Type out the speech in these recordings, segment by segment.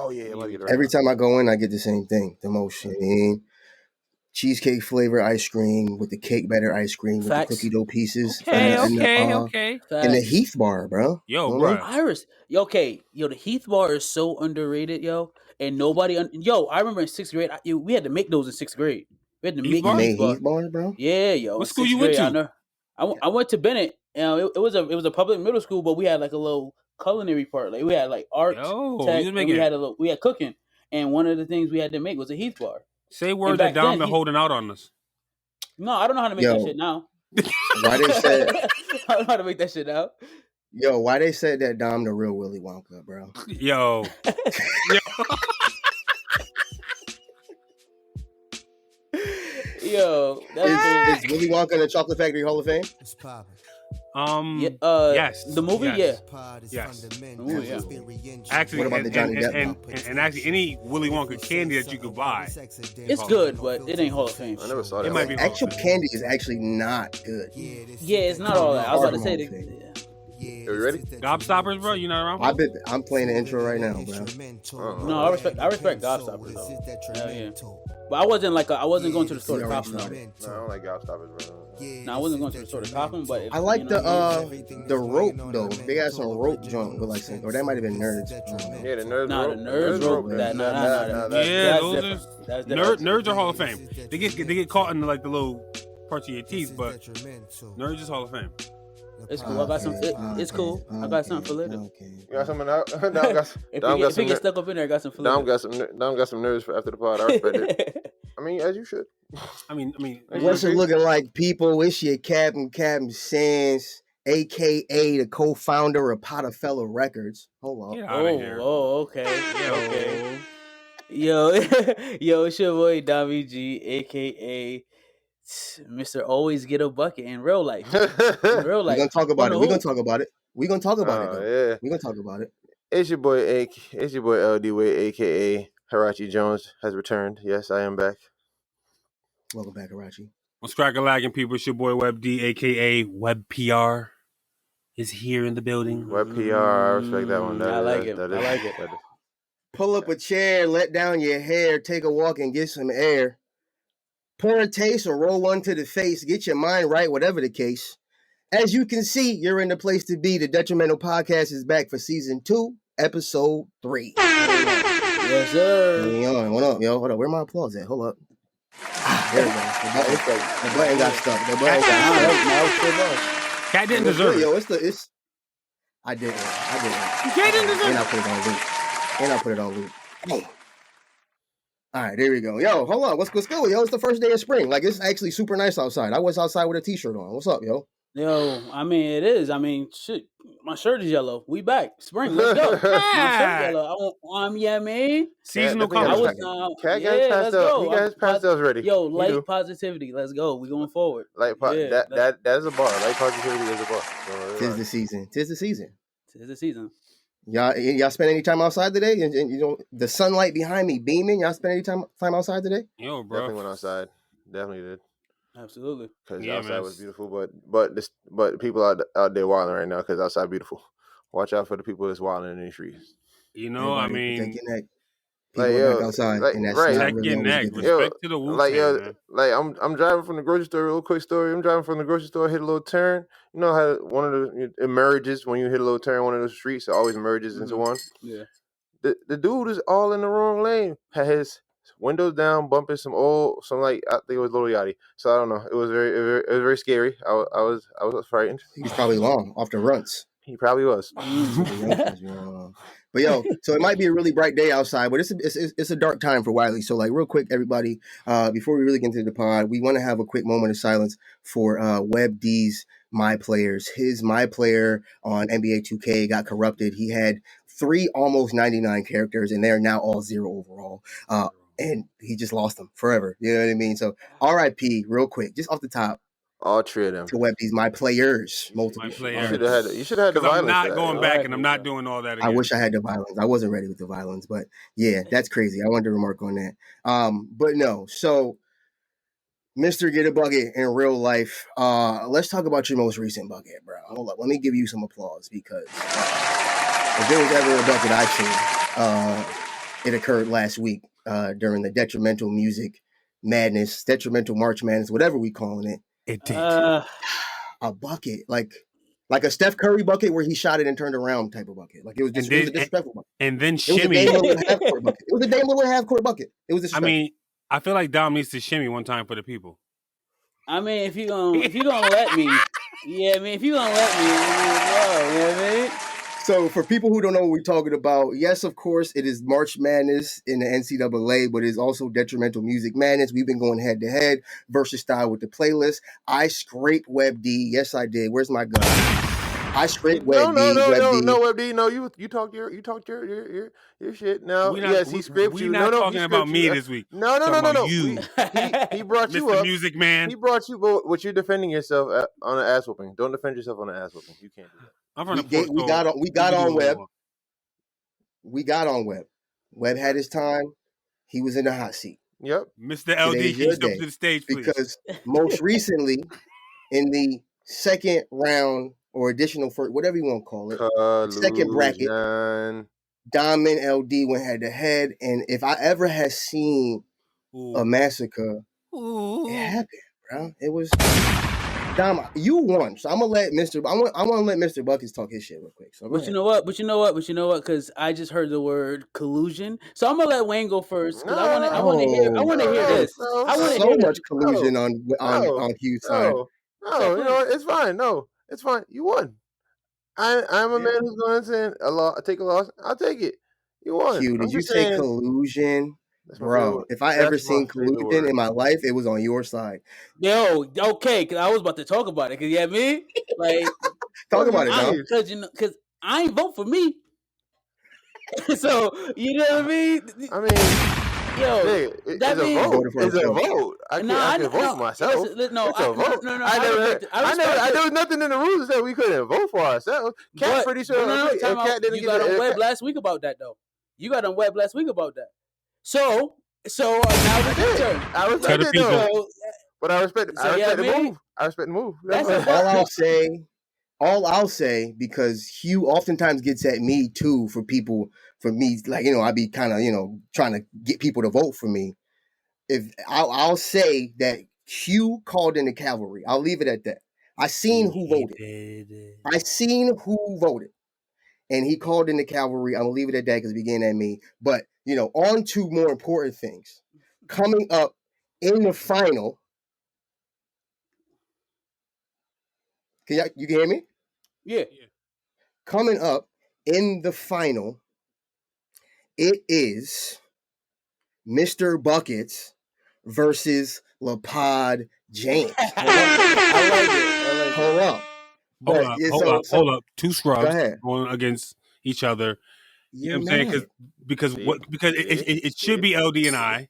Oh yeah, every time I go in, I get the same thing. The motion, cheesecake flavor ice cream with the cake batter ice cream with the cookie dough pieces. Okay. And the Heath bar, bro. Yo, bro. Iris. The Heath bar is so underrated, yo. And nobody, I remember in 6th grade, we had to make those in 6th grade. We had to make Heath bar, bro. Yeah, yo. What school you went to? I went to Bennett. It was a public middle school, but we had like a little culinary part. Like we had like art, tech, and we had cooking. And one of the things we had to make was a Heath bar. Say word that Dom been holding out on us. No, I don't know how to make that shit now. Why they said I don't know how to make that shit now. Yo, why they said that Dom the real Willy Wonka, bro? Yo. Yo, is Willy Wonka in the Chocolate Factory Hall of Fame? It's popping. Yes. The movie, yes. Yes. Actually, what about the Johnny Depp? And actually, any Willy Wonka candy that you could buy, it's good, but it ain't Hall of Fame. I never saw that. It might be actual candy is actually not good. Yeah, it's not all that. I was about to say that. Are you ready? Gobstoppers, bro. You not around? I'm playing the intro right now, bro. No, I respect Gobstoppers though. Hell yeah. But I wasn't going to the store to cop them. No, I don't like Gobstoppers, bro. No, I wasn't going to the store to cop them, but I like the rope though. They got some rope joint with like or that might have been Nerds. Yeah, the Nerds rope. The Nerds rope. Yeah, those Nerds are Hall of Fame. They get caught in like the little parts of your teeth, but Nerds is Hall of Fame. It's cool. I got some. It's cool. I got something for later. You got something now? If you get stuck up in there, I got some for later. Dom got some nerves for after the pod. I respect it. I mean, as you should. I mean. What's it looking like, people? It's your Captain Sands, a.k.a. the co-founder of Potterfellow Records. Hold on. Okay. Okay. Yo, it's your boy Dommy G, a.k.a. Mr. Always Get a Bucket in real life. We're gonna talk about it. We're gonna talk about it. We're gonna talk about it. Yeah. We're gonna talk about it. It's your boy LD Wade, aka Hirachi Jones, has returned. Yes, I am back. Welcome back, Hirachi. What's crack-a-lagging, people? It's your boy Web D, aka Web PR, is here in the building. Web PR, I respect that one. I like it. Pull up a chair, let down your hair, take a walk and get some air. Pour a taste or roll one to the face. Get your mind right, whatever the case. As you can see, you're in the place to be. The Detrimental Podcast is back for Season 2, Episode 3. Yes, sir. What up, yo? Hold up. Where my applause at? Hold up. There we go. The button got stuck. Cat didn't deserve it. Yo, I didn't. Cat didn't deserve it. And I put it on loop. Hey. All right, there we go. Yo, hold on. What's good? Yo, it's the first day of spring. Like, it's actually super nice outside. I was outside with a t-shirt on. What's up, yo? Yo, I mean, it is. I mean, shit. My shirt is yellow. We back. Spring. Let's go. My shirt yellow. Yeah, man. Seasonal colors. Let's go. You guys pastels ready. Yo, light positivity. Let's go. We going forward. That is a bar. Light positivity is a bar. Tis the season. Y'all spend any time outside today? And you know the sunlight behind me beaming. Y'all spend any time outside today? Yo, bro. Definitely went outside. Definitely did. Absolutely. Because outside was beautiful, but people out there wilding right now because outside beautiful. Watch out for the people that's wilding in the streets. You know, I mean, outside, and that's right. Not really Respect to the Wu-Tang, man. I'm driving from the grocery store. Real quick story. I'm driving from the grocery store. Hit a little turn. You know how one of the emerges when you hit a little turn. One of those streets it always emerges into one. Yeah. The dude is all in the wrong lane. Had his windows down, bumping some I think it was Lil Yachty. So I don't know. It was very scary. I was frightened. He's probably long off the runs. He probably was. But yo, so it might be a really bright day outside, but it's a dark time for Wiley. So like real quick, everybody, before we really get into the pod, we want to have a quick moment of silence for Web D's My Players. His My Player on NBA 2K got corrupted. He had 3 almost 99 characters, and they're now all 0 overall. And he just lost them forever. You know what I mean? So RIP, real quick, just off the top. All 3 of them. To Web D's My Players. Multiple. My Players. You should have had the violence. I'm not going back and I'm not doing all that again. I wish I had the violence. I wasn't ready with the violence, but yeah, that's crazy. I wanted to remark on that. But no, so Mr. Get a Bucket in real life. Let's talk about your most recent bucket, bro. Hold up. Let me give you some applause because if there was ever a bucket I've seen, it occurred last week during the Detrimental Music Madness, Detrimental March Madness, whatever we calling it. It did. A bucket, like a Steph Curry bucket where he shot it and turned around type of bucket. Like it was just it was a disrespectful bucket. And then it shimmy. Was a Dame Lillard half court bucket. It was a Dame Lillard half court bucket. It was disrespectful. I mean, I feel like Dom needs to shimmy one time for the people. I mean, if you gonna let me, yeah. I mean, if you gonna let me, you know what I mean? So for people who don't know what we're talking about, yes, of course, it is March Madness in the NCAA, but it is also Detrimental Music Madness. We've been going head to head versus style with the playlist. I scraped Web D. Yes, I did. Where's my gun? I scraped Web D. No, Web D. No, you talked your shit. No, yes, he scraped you. We're not talking about me this week. No. You. He brought you Mr. up. Music Man. He brought you, but you're defending yourself on an ass whooping. Don't defend yourself on an ass whooping. You can't do that. I'm from we got on Web. We got on Web. Web had his time. He was in the hot seat. Yep. Mr. LD, can you step to the stage, please? Because most recently, in the second round or additional first, whatever you want to call it, second bracket, Dom and LD went head to head. And if I ever had seen a massacre, it happened, bro. It was Dom. You won, so I'm gonna let Mr. I want to let Mr. Buckets talk his shit real quick. So you know what? Because I just heard the word collusion, so I'm gonna let Wayne go first. Because I want to hear this. So much collusion on Hugh's side. No, you know it's fine. No, it's fine. You won. I'm a man who's going to say take a loss. I'll take it. You won. Hugh, did you say collusion? Bro, if I ever seen collusion in my life, it was on your side. Yo, okay, because I was about to talk about it. Because you know what I mean? Like, talk about it, now. Because I ain't vote for me. So, you know what I mean? I mean, yo, that means it's a vote. I can vote for myself. No, it's a vote. No. There was nothing in the rules that we couldn't vote for ourselves. Cat pretty sure. Cat didn't. You got on Web last week about that, though. You got on Web last week about that. So now it's your turn. I respect it, though. But I respect the move. I respect the move. All I'll say, because Hugh oftentimes gets at me too for me, like, you know, I be kind of, you know, trying to get people to vote for me. If I'll say that Hugh called in the cavalry. I'll leave it at that. I seen who voted. And he called in the cavalry. I'm gonna leave it at that because it began at me. But, you know, on to more important things. Coming up in the final. You can hear me? Yeah. Coming up in the final, it is Mr. Buckets versus LaPod James. I like it. Hold up. Two scrubs going against each other. You know what I'm saying? Because it should be LD and I.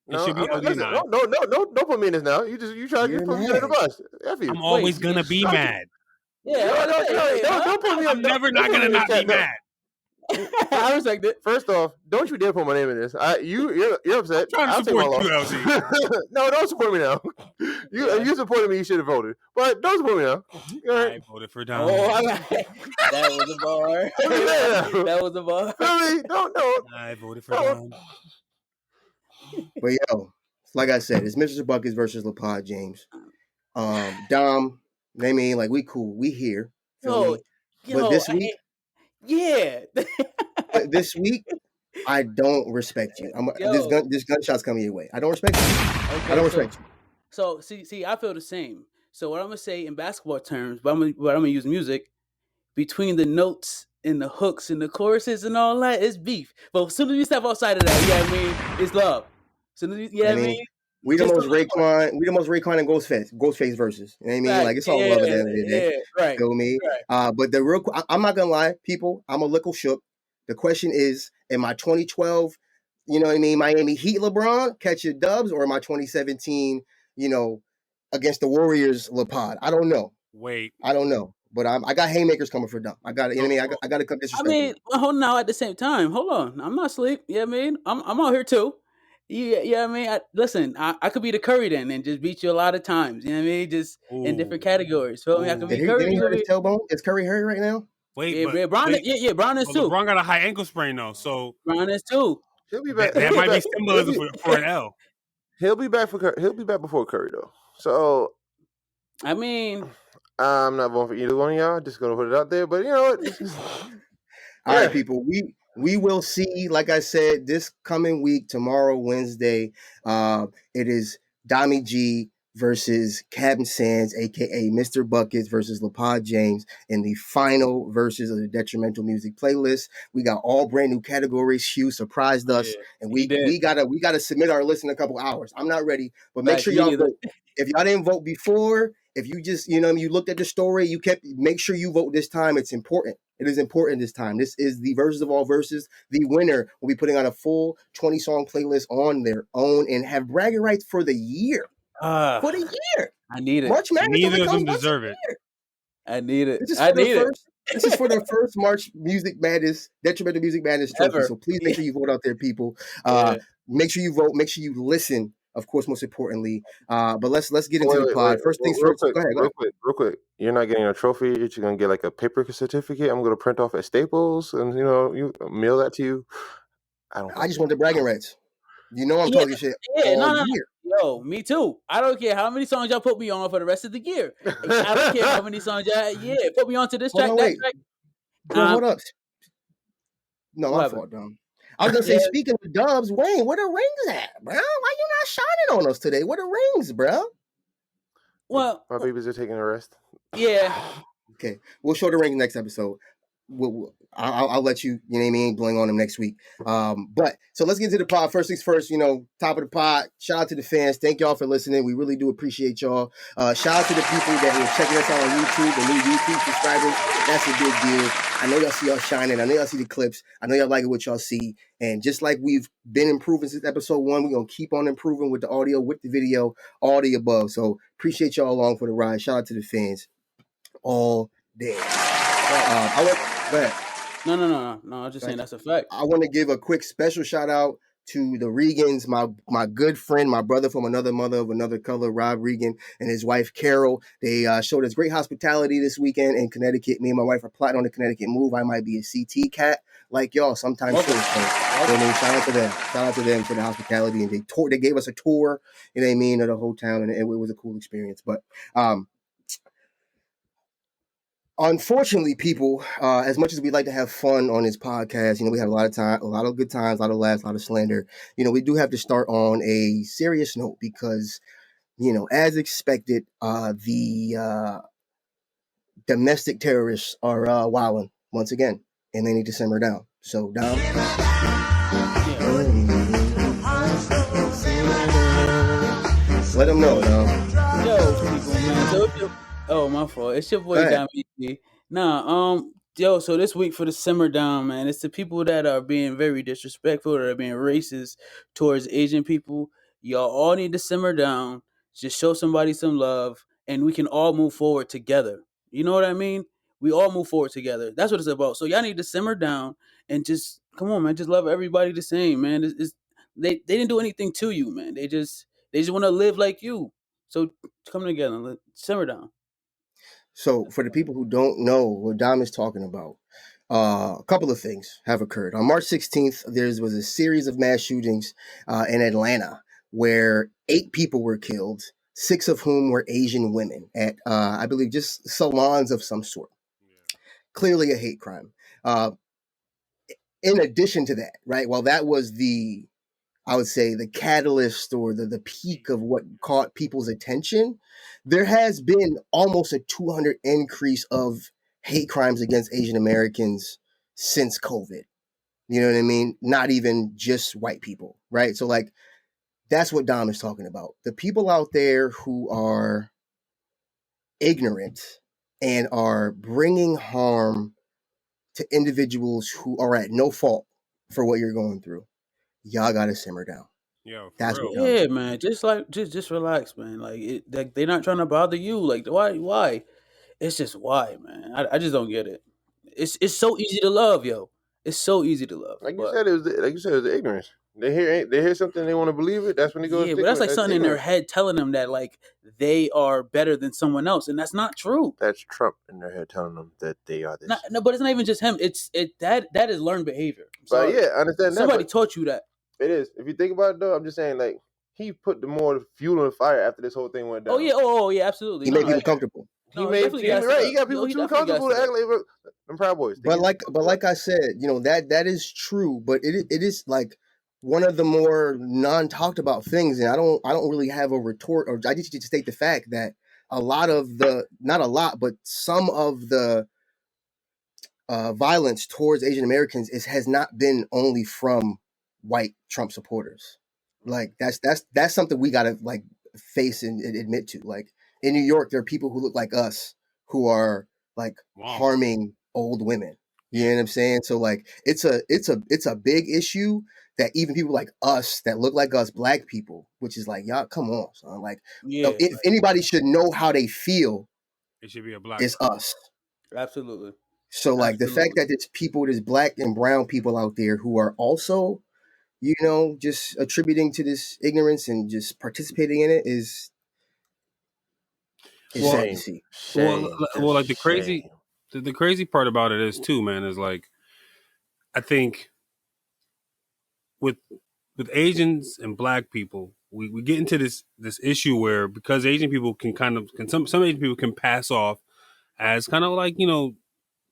No, don't put me in this now. You try to put me under the bus. I'm always gonna be mad. Yeah, don't put me. I'm never not gonna not be mad. I respect it. First off, don't you dare put my name in this. You're upset. I'm trying to support you, LD. No, don't support me now. You supported me. You should have voted, but don't support me now. I voted for Dommy. That was a bar. That was a bar. Really? Don't. I voted for Dommy. But yo, like I said, it's Mr. Buckets versus LaPod James. Dom, I mean, like, we cool, we here. But this week, this week, I don't respect you. This gunshot's coming your way. I don't respect you. Okay, I don't respect you. So see, I feel the same. So what I'm gonna say in basketball terms, but I'm gonna use music, between the notes and the hooks and the choruses and all that, it's beef. But as soon as you step outside of that, you know what I mean, it's love. So you know what I mean? We the most Raekwon and Ghostface verses. You know what I mean? Right. Like, it's all love at the end of the day. Right. Feel me? Right. But I'm not gonna lie, people, I'm a little shook. The question is, am I 2012, you know what I mean, Miami Heat LeBron catch your dubs, or am I 2017, you know, against the Warriors LaPod? I don't know. I don't know. But I got haymakers coming for Dom. I got it. You know what I mean? I got to come disrespect. I mean, hold on now. At the same time, hold on. I'm not asleep. You know what I mean? I'm out here too. Yeah, I mean, listen, I could be the Curry then and just beat you a lot of times. You know what I mean? Just in different categories. So I could be Curry. Did he hurt his tailbone? Is Curry hurt right now? Brown is too. LeBron got a high ankle sprain though, so Brown is too. He'll be back. That might be symbolism for an L. He'll be back He'll be back before Curry though. So I mean, I'm not voting for either one of y'all. Just gonna put it out there. But you know what? All right, people. We will see. Like I said, this coming week, tomorrow, Wednesday, it is Dommy G versus Captain Sands, aka Mr. Buckets, versus LaPod James in the final verses of the Detrimental Music playlist. We got all brand new categories. Hugh surprised us, and we gotta submit our list in a couple hours. I'm not ready, but make sure y'all vote. If y'all didn't vote before, if you just you looked at the story, make sure you vote this time. It's important. It is important this time. This is the verses of all verses. The winner will be putting on a full 20-song playlist on their own and have bragging rights for the year. For the year. I need it. March Madness. Neither of them deserve it. I need it. This is for the first March Music Madness, Detrimental Music Madness trophy. Ever. So please make sure you vote out there, people. Make sure you vote. Make sure you listen. Of course, most importantly. But let's get into the pod. First things first. Go ahead. Real quick. You're not getting a trophy. You're just gonna get like a paper certificate. I'm gonna print off at Staples, and you mail that to you. I just want the bragging rights. I'm talking shit all year. Yo, me too. I don't care how many songs y'all put me on for the rest of the year. I don't care how many songs y'all put me on to this track, that track. Bro, hold up. No, my fault, Dom. I was gonna say, speaking of dubs, Wayne, where the rings at, bro? Why you not shining on us today? Where the rings, bro? Well, my babies are taking a rest. Yeah. Okay, we'll show the rings next episode. I'll let you, bling on them next week. But so let's get to the pod. First things first, top of the pod. Shout out to the fans. Thank y'all for listening. We really do appreciate y'all. Shout out to the people that are checking us out on YouTube, the new YouTube subscribers. That's a big deal. I know y'all see y'all shining. I know y'all see the clips. I know y'all like what y'all see. And just like we've been improving since episode 1, we're going to keep on improving with the audio, with the video, all the above. So appreciate y'all along for the ride. Shout out to the fans all day. Go ahead. No. I'm just saying that's a fact. I want to give a quick special shout out to the Regans, my good friend, my brother from another mother of another color, Rob Regan, and his wife, Carol. They showed us great hospitality this weekend in Connecticut. Me and my wife are plotting on the Connecticut move. I might be a CT cat like y'all sometime soon. So, shout out to them. Shout out to them for the hospitality. And they gave us a tour, of the whole town, and it was a cool experience. But unfortunately, people, as much as we like to have fun on this podcast, we have a lot of time, a lot of good times, a lot of laughs, a lot of slander. We do have to start on a serious note because, as expected, the domestic terrorists are wilding once again, and they need to simmer down. So, down. Let them know, dog. Yo, people, man. Oh, my fault. It's your boy, Dommy. So this week for the simmer down, man, it's the people that are being very disrespectful, that are being racist towards Asian people. Y'all all need to simmer down, just show somebody some love, and we can all move forward together. You know what I mean? We all move forward together. That's what it's about. So y'all need to simmer down and just, come on, man, just love everybody the same, man. They didn't do anything to you, man. They just want to live like you. So come together and simmer down. So for the people who don't know what Dom is talking about, a couple of things have occurred. On March 16th, there was a series of mass shootings in Atlanta where 8 people were killed, 6 of whom were Asian women at, I believe, just salons of some sort. Yeah. Clearly a hate crime. In addition to that, right, while that was I would say the catalyst or the peak of what caught people's attention, there has been almost a 200 increase of hate crimes against Asian Americans since COVID. You know what I mean? Not even just white people, right? So that's what Dom is talking about. The people out there who are ignorant and are bringing harm to individuals who are at no fault for what you're going through. Y'all gotta simmer down. Yo, that's real. What yeah, man. Just relax, man. They're not trying to bother you. Why? It's just why, man. I just don't get it. It's so easy to love, yo. It's so easy to love. Like you said, it was the ignorance. They hear something, they want to believe it. That's when they go. Yeah, but that's like something in their head telling them that they are better than someone else, and that's not true. That's Trump in their head telling them that they are this. No, but it's not even just him. That is learned behavior. But yeah, I understand that. Somebody taught you that. It is. If you think about it, though, I'm just saying, like, he put the more fuel on the fire after this whole thing went down. Oh yeah, absolutely. He made people comfortable. He got people too comfortable to act like them Proud Boys. But like I said, that is true. But it is like one of the more non-talked about things, and I don't really have a retort, or I just need to state the fact that not a lot, but some of the violence towards Asian Americans has not been only from white Trump supporters. Like that's something we gotta like face and admit to. Like in New York, there are people who look like us who are like harming old women. You know what I'm saying? So like it's a big issue that even people like us that look like us, black people, which is like, y'all come on, son. Like if anybody should know how they feel, it should be a black. It's us. Absolutely. So like the fact that there's black and brown people out there who are also, just attributing to this ignorance and just participating in it is sad to see. Well, like the crazy part about it is too, man, is like, I think with Asians and black people, we get into this issue where, because Asian people some Asian people can pass off as kind of like,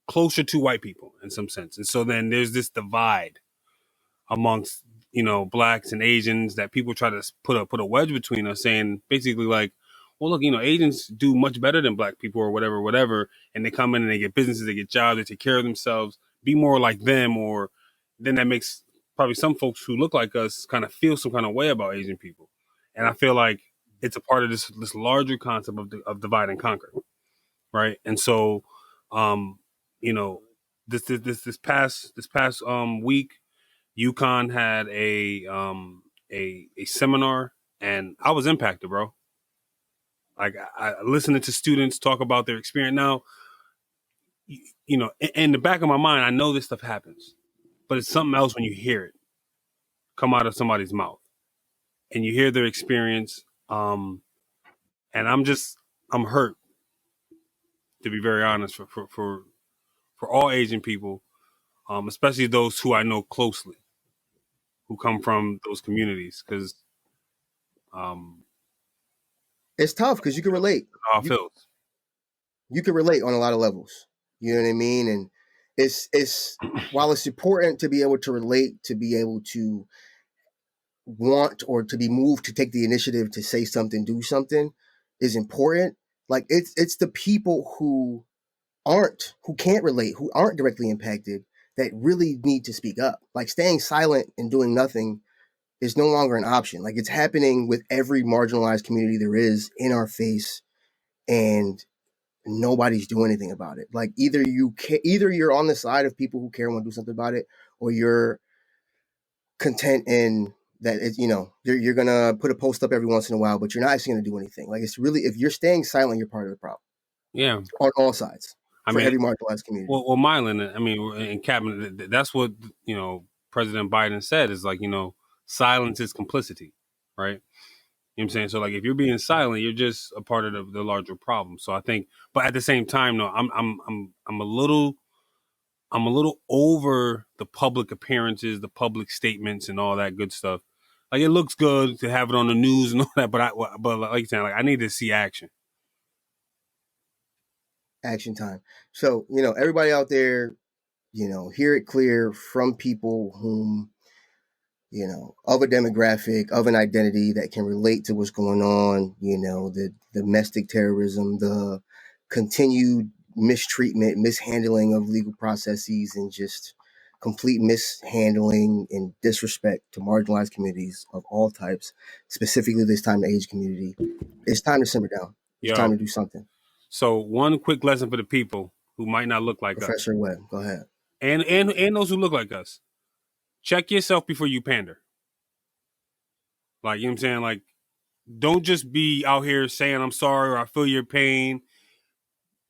closer to white people in some sense. And so then there's this divide amongst, blacks and Asians that people try to put a wedge between us, saying basically like, well, look, Asians do much better than black people or whatever. And they come in and they get businesses, they get jobs, they take care of themselves, be more like them. Or then that makes probably some folks who look like us kind of feel some kind of way about Asian people. And I feel like it's a part of this larger concept of divide and conquer. Right. And so, this past week, UConn had a seminar, and I was impacted, bro. Like I listening to students talk about their experience. Now, in the back of my mind, I know this stuff happens, but it's something else when you hear it come out of somebody's mouth and you hear their experience. And I'm hurt, to be very honest, for all Asian people, especially those who I know closely, who come from those communities, because it's tough because you can relate. How it feels. You can relate on a lot of levels. You know what I mean? And it's while it's important to be able to relate, to be able to want or to be moved to take the initiative to say something, do something, is important. Like it's the people who can't relate, who aren't directly impacted, that really need to speak up. Like staying silent and doing nothing is no longer an option. Like it's happening with every marginalized community there is in our face, and nobody's doing anything about it. Like either you're on the side of people who care and want to do something about it, or you're content in that it's, you're gonna put a post up every once in a while, but you're not actually gonna do anything. Like it's really, if you're staying silent, you're part of the problem. Yeah, on all sides. Every marginalized community. Well, Mylan, in cabinet, that's what President Biden said, is like, silence is complicity, right? You know what I'm saying? So like, if you're being silent, you're just a part of the larger problem. So I think, but at the same time, no, I'm a little over the public appearances, the public statements, and all that good stuff. Like it looks good to have it on the news and all that, but like you're saying, like I need to see action. Action time. So, everybody out there, hear it clear from people whom, of a demographic, of an identity that can relate to what's going on, the domestic terrorism, the continued mistreatment, mishandling of legal processes, and just complete mishandling and disrespect to marginalized communities of all types, specifically this time the Asian community. It's time to simmer down. It's time to do something. So one quick lesson for the people who might not look like Professor us. Webb, go ahead. And those who look like us. Check yourself before you pander. Like, you know what I'm saying? Like, don't just be out here saying I'm sorry or I feel your pain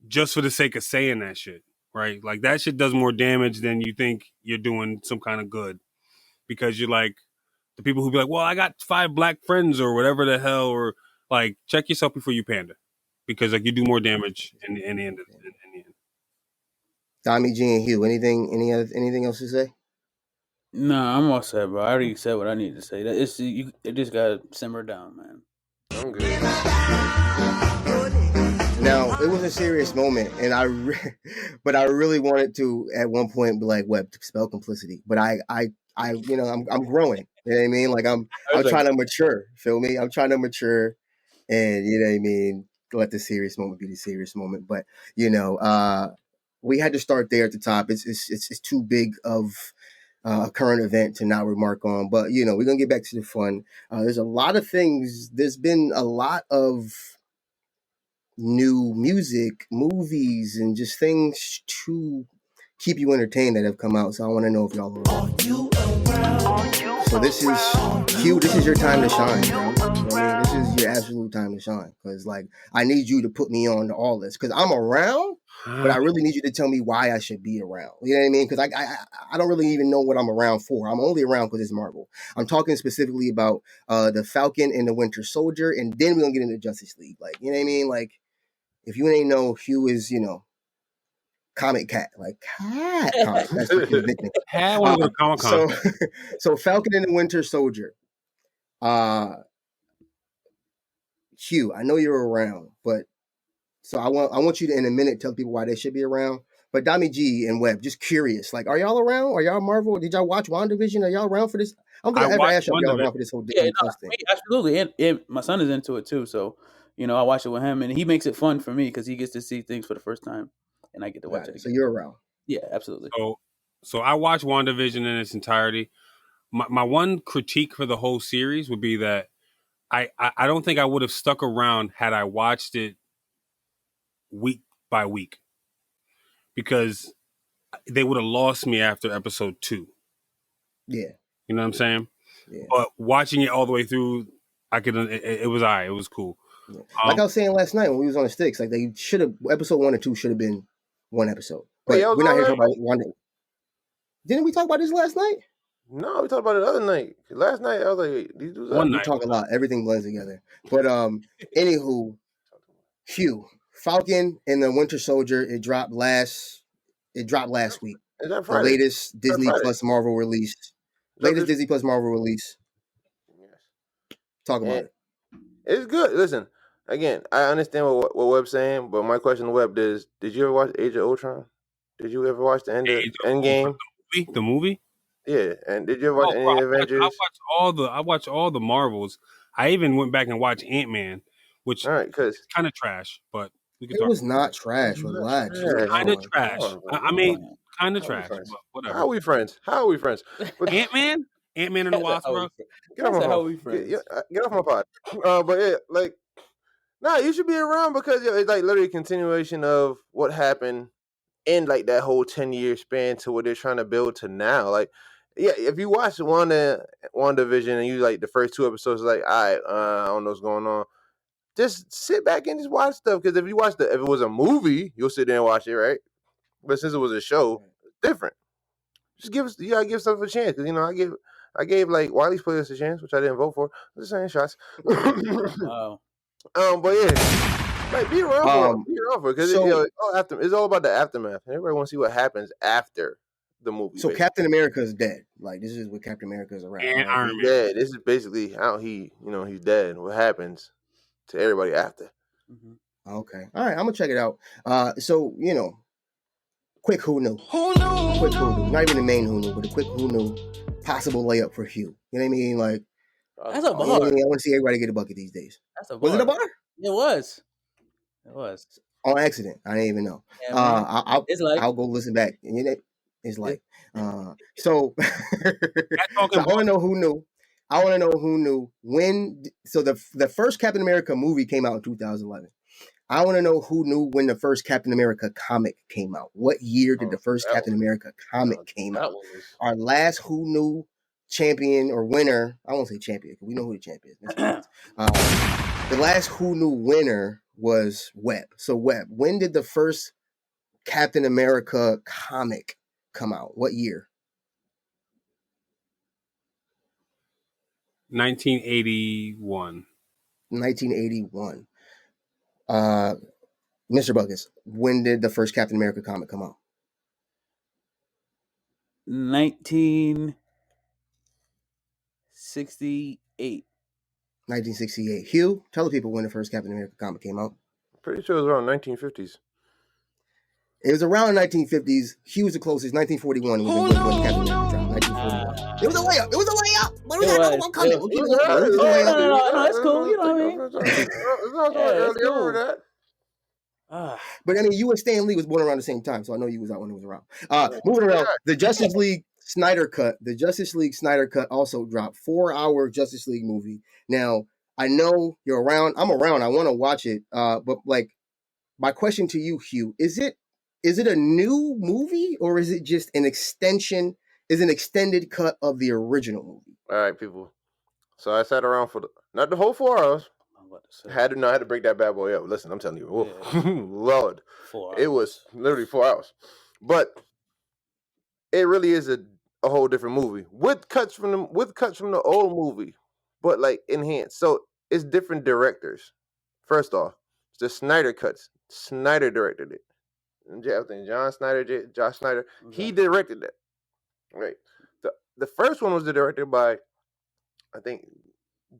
just for the sake of saying that shit, right? Like, that shit does more damage than you think you're doing some kind of good. Because you're like, the people who be like, well, I got 5 black friends or whatever the hell, or like, check yourself before you pander. Because like you do more damage in the end. Dommy, G, and Hugh, anything else to say? Nah, I'm all set, bro. I already said what I need to say. It just gotta simmer down, man. I'm good. Now it was a serious moment, and but I really wanted to at one point be like, "Web to spell complicity," but I'm growing. You know what I mean? Like I'm trying to mature. Feel me? I'm trying to mature, and you know what I mean. Let the serious moment be the serious moment. But we had to start there at the top. It's too big of a current event to not remark on. But we're gonna get back to the fun. There's a lot of things. There's been a lot of new music, movies, and just things to keep you entertained that have come out. So I want to know if y'all are around. So this is Q. This is your time to shine, bro. You know what I mean? This is your absolute time to shine. Because I need you to put me on to all this. Because I'm around, but I really need you to tell me why I should be around. You know what I mean? Because I don't really even know what I'm around for. I'm only around because it's Marvel. I'm talking specifically about the Falcon and the Winter Soldier, and then we're gonna get into Justice League. You know what I mean? If you ain't know, Hugh is, Comic Cat, Cat Comic. That's his nickname. I want to go to Comic-Con. So Falcon and the Winter Soldier. Hugh, I know you're around, but so I want you to in a minute tell people why they should be around. But Dommy G and Webb, just curious, are y'all around? Are y'all Marvel? Did y'all watch WandaVision? Are y'all around for this? I don't think I ever asked y'all around for this whole Disney Plus thing. Absolutely. And my son is into it too, so I watch it with him, and he makes it fun for me because he gets to see things for the first time, and I get to watch it again. So you're around. Yeah, absolutely. So I watched WandaVision in its entirety. My one critique for the whole series would be that I don't think I would have stuck around had I watched it week by week, because they would have lost me after episode 2. Yeah. You know what I'm saying? Yeah. But watching it all the way through, it was all right. It was cool. Yeah. I was saying last night when we was on the sticks, they should have, episode 1 and 2 should have been one episode. But we're not here to talk about Wanda. Didn't we talk about this last night? No, we talked about it the other night. Last night, I was like, these dudes One we night. talk a lot. Everything blends together. But anywho, Hugh, Falcon and the Winter Soldier, it dropped last week. Is that The Friday? latest Disney Plus Marvel release. Disney Plus Marvel release. Yes. Talk about it. It's good. Listen, again, I understand what Webb's saying, but my question to Webb is: did you ever watch Age of Ultron? Did you ever watch the Endgame? The movie? Yeah, and did you ever watch any Avengers? I watched all the Marvels. I even went back and watched Ant-Man, which is kind of trash, but we it was not trash. Relax. Kind of trash. I mean, kind of trash, but whatever. How are we friends? Ant-Man and the Wasp, bro. Get off my pod. Get off my pod. But yeah, you should be around because it's literally a continuation of what happened in that whole 10-year span to what they're trying to build to now. If you watch WandaVision and you the first 2 episodes, all right, I don't know what's going on. Just sit back and just watch stuff, because if it was a movie, you'll sit there and watch it, right? But since it was a show, it's different. Just give stuff a chance, because I gave Wiley's Players a chance, which I didn't vote for. I'm just saying shots. Wow. But yeah, be around for it, because it's all about the aftermath. Everybody wants to see what happens after the movie. So basically. Captain America is dead. This is what Captain America is around. And Iron Man. Dead. This is basically how he's dead. What happens to everybody after? Mm-hmm. Okay. All right. I'm gonna check it out. So quick who knew? Quick who knew? Not even the main who knew, but a quick who knew. Possible layup for Hugh. You know what I mean? That's a bar. I want to see everybody get a bucket these days. That's a bar. Was it a bar? It was. On accident. I didn't even know. Yeah, I'll go listen back. And it's so. So I want to know who knew. I want to know who knew when. So the first Captain America movie came out in 2011. I want to know who knew when the first Captain America comic came out. What year did the first Captain America comic came out? Our last who knew champion or winner. I won't say champion because we know who the champion is. The last who knew winner was Webb. So Webb, when did the first Captain America comic come out? What year? 1981. 1981. Mr. Buckets, when did the first Captain America comic come out? 19. 1968. 1968. Hugh, tell the people when the first Captain America comic came out. Pretty sure it was around 1950s. It was around 1950s. Hugh was the closest. 1941 was when Captain America dropped. 1941. It was a layup. It was a layup. But we had no one coming. We'll keep it up. It was a layup. No, it's cool. You know what I mean? It's not so early. I remember that. But I mean, you and Stan Lee was born around the same time, so I know you was out when it was around. Moving around, the Justice League Snyder Cut. The Justice League Snyder Cut also dropped. 4-hour Justice League movie. Now, I know you're around. I'm around. I want to watch it. But like, my question to you, Hugh, is it a new movie or is it just an extension? Is an extended cut of the original movie? All right, people. So I sat around for not the whole 4 hours. I had to break that bad boy up. Listen, I'm telling you, Lord, it was literally 4 hours, but it really is a whole different movie with cuts from the old movie, but like enhanced. So it's different directors. First off, it's the Snyder cuts. Snyder directed it. I think Josh Snyder, he directed that. Right. The first one was directed by, I think,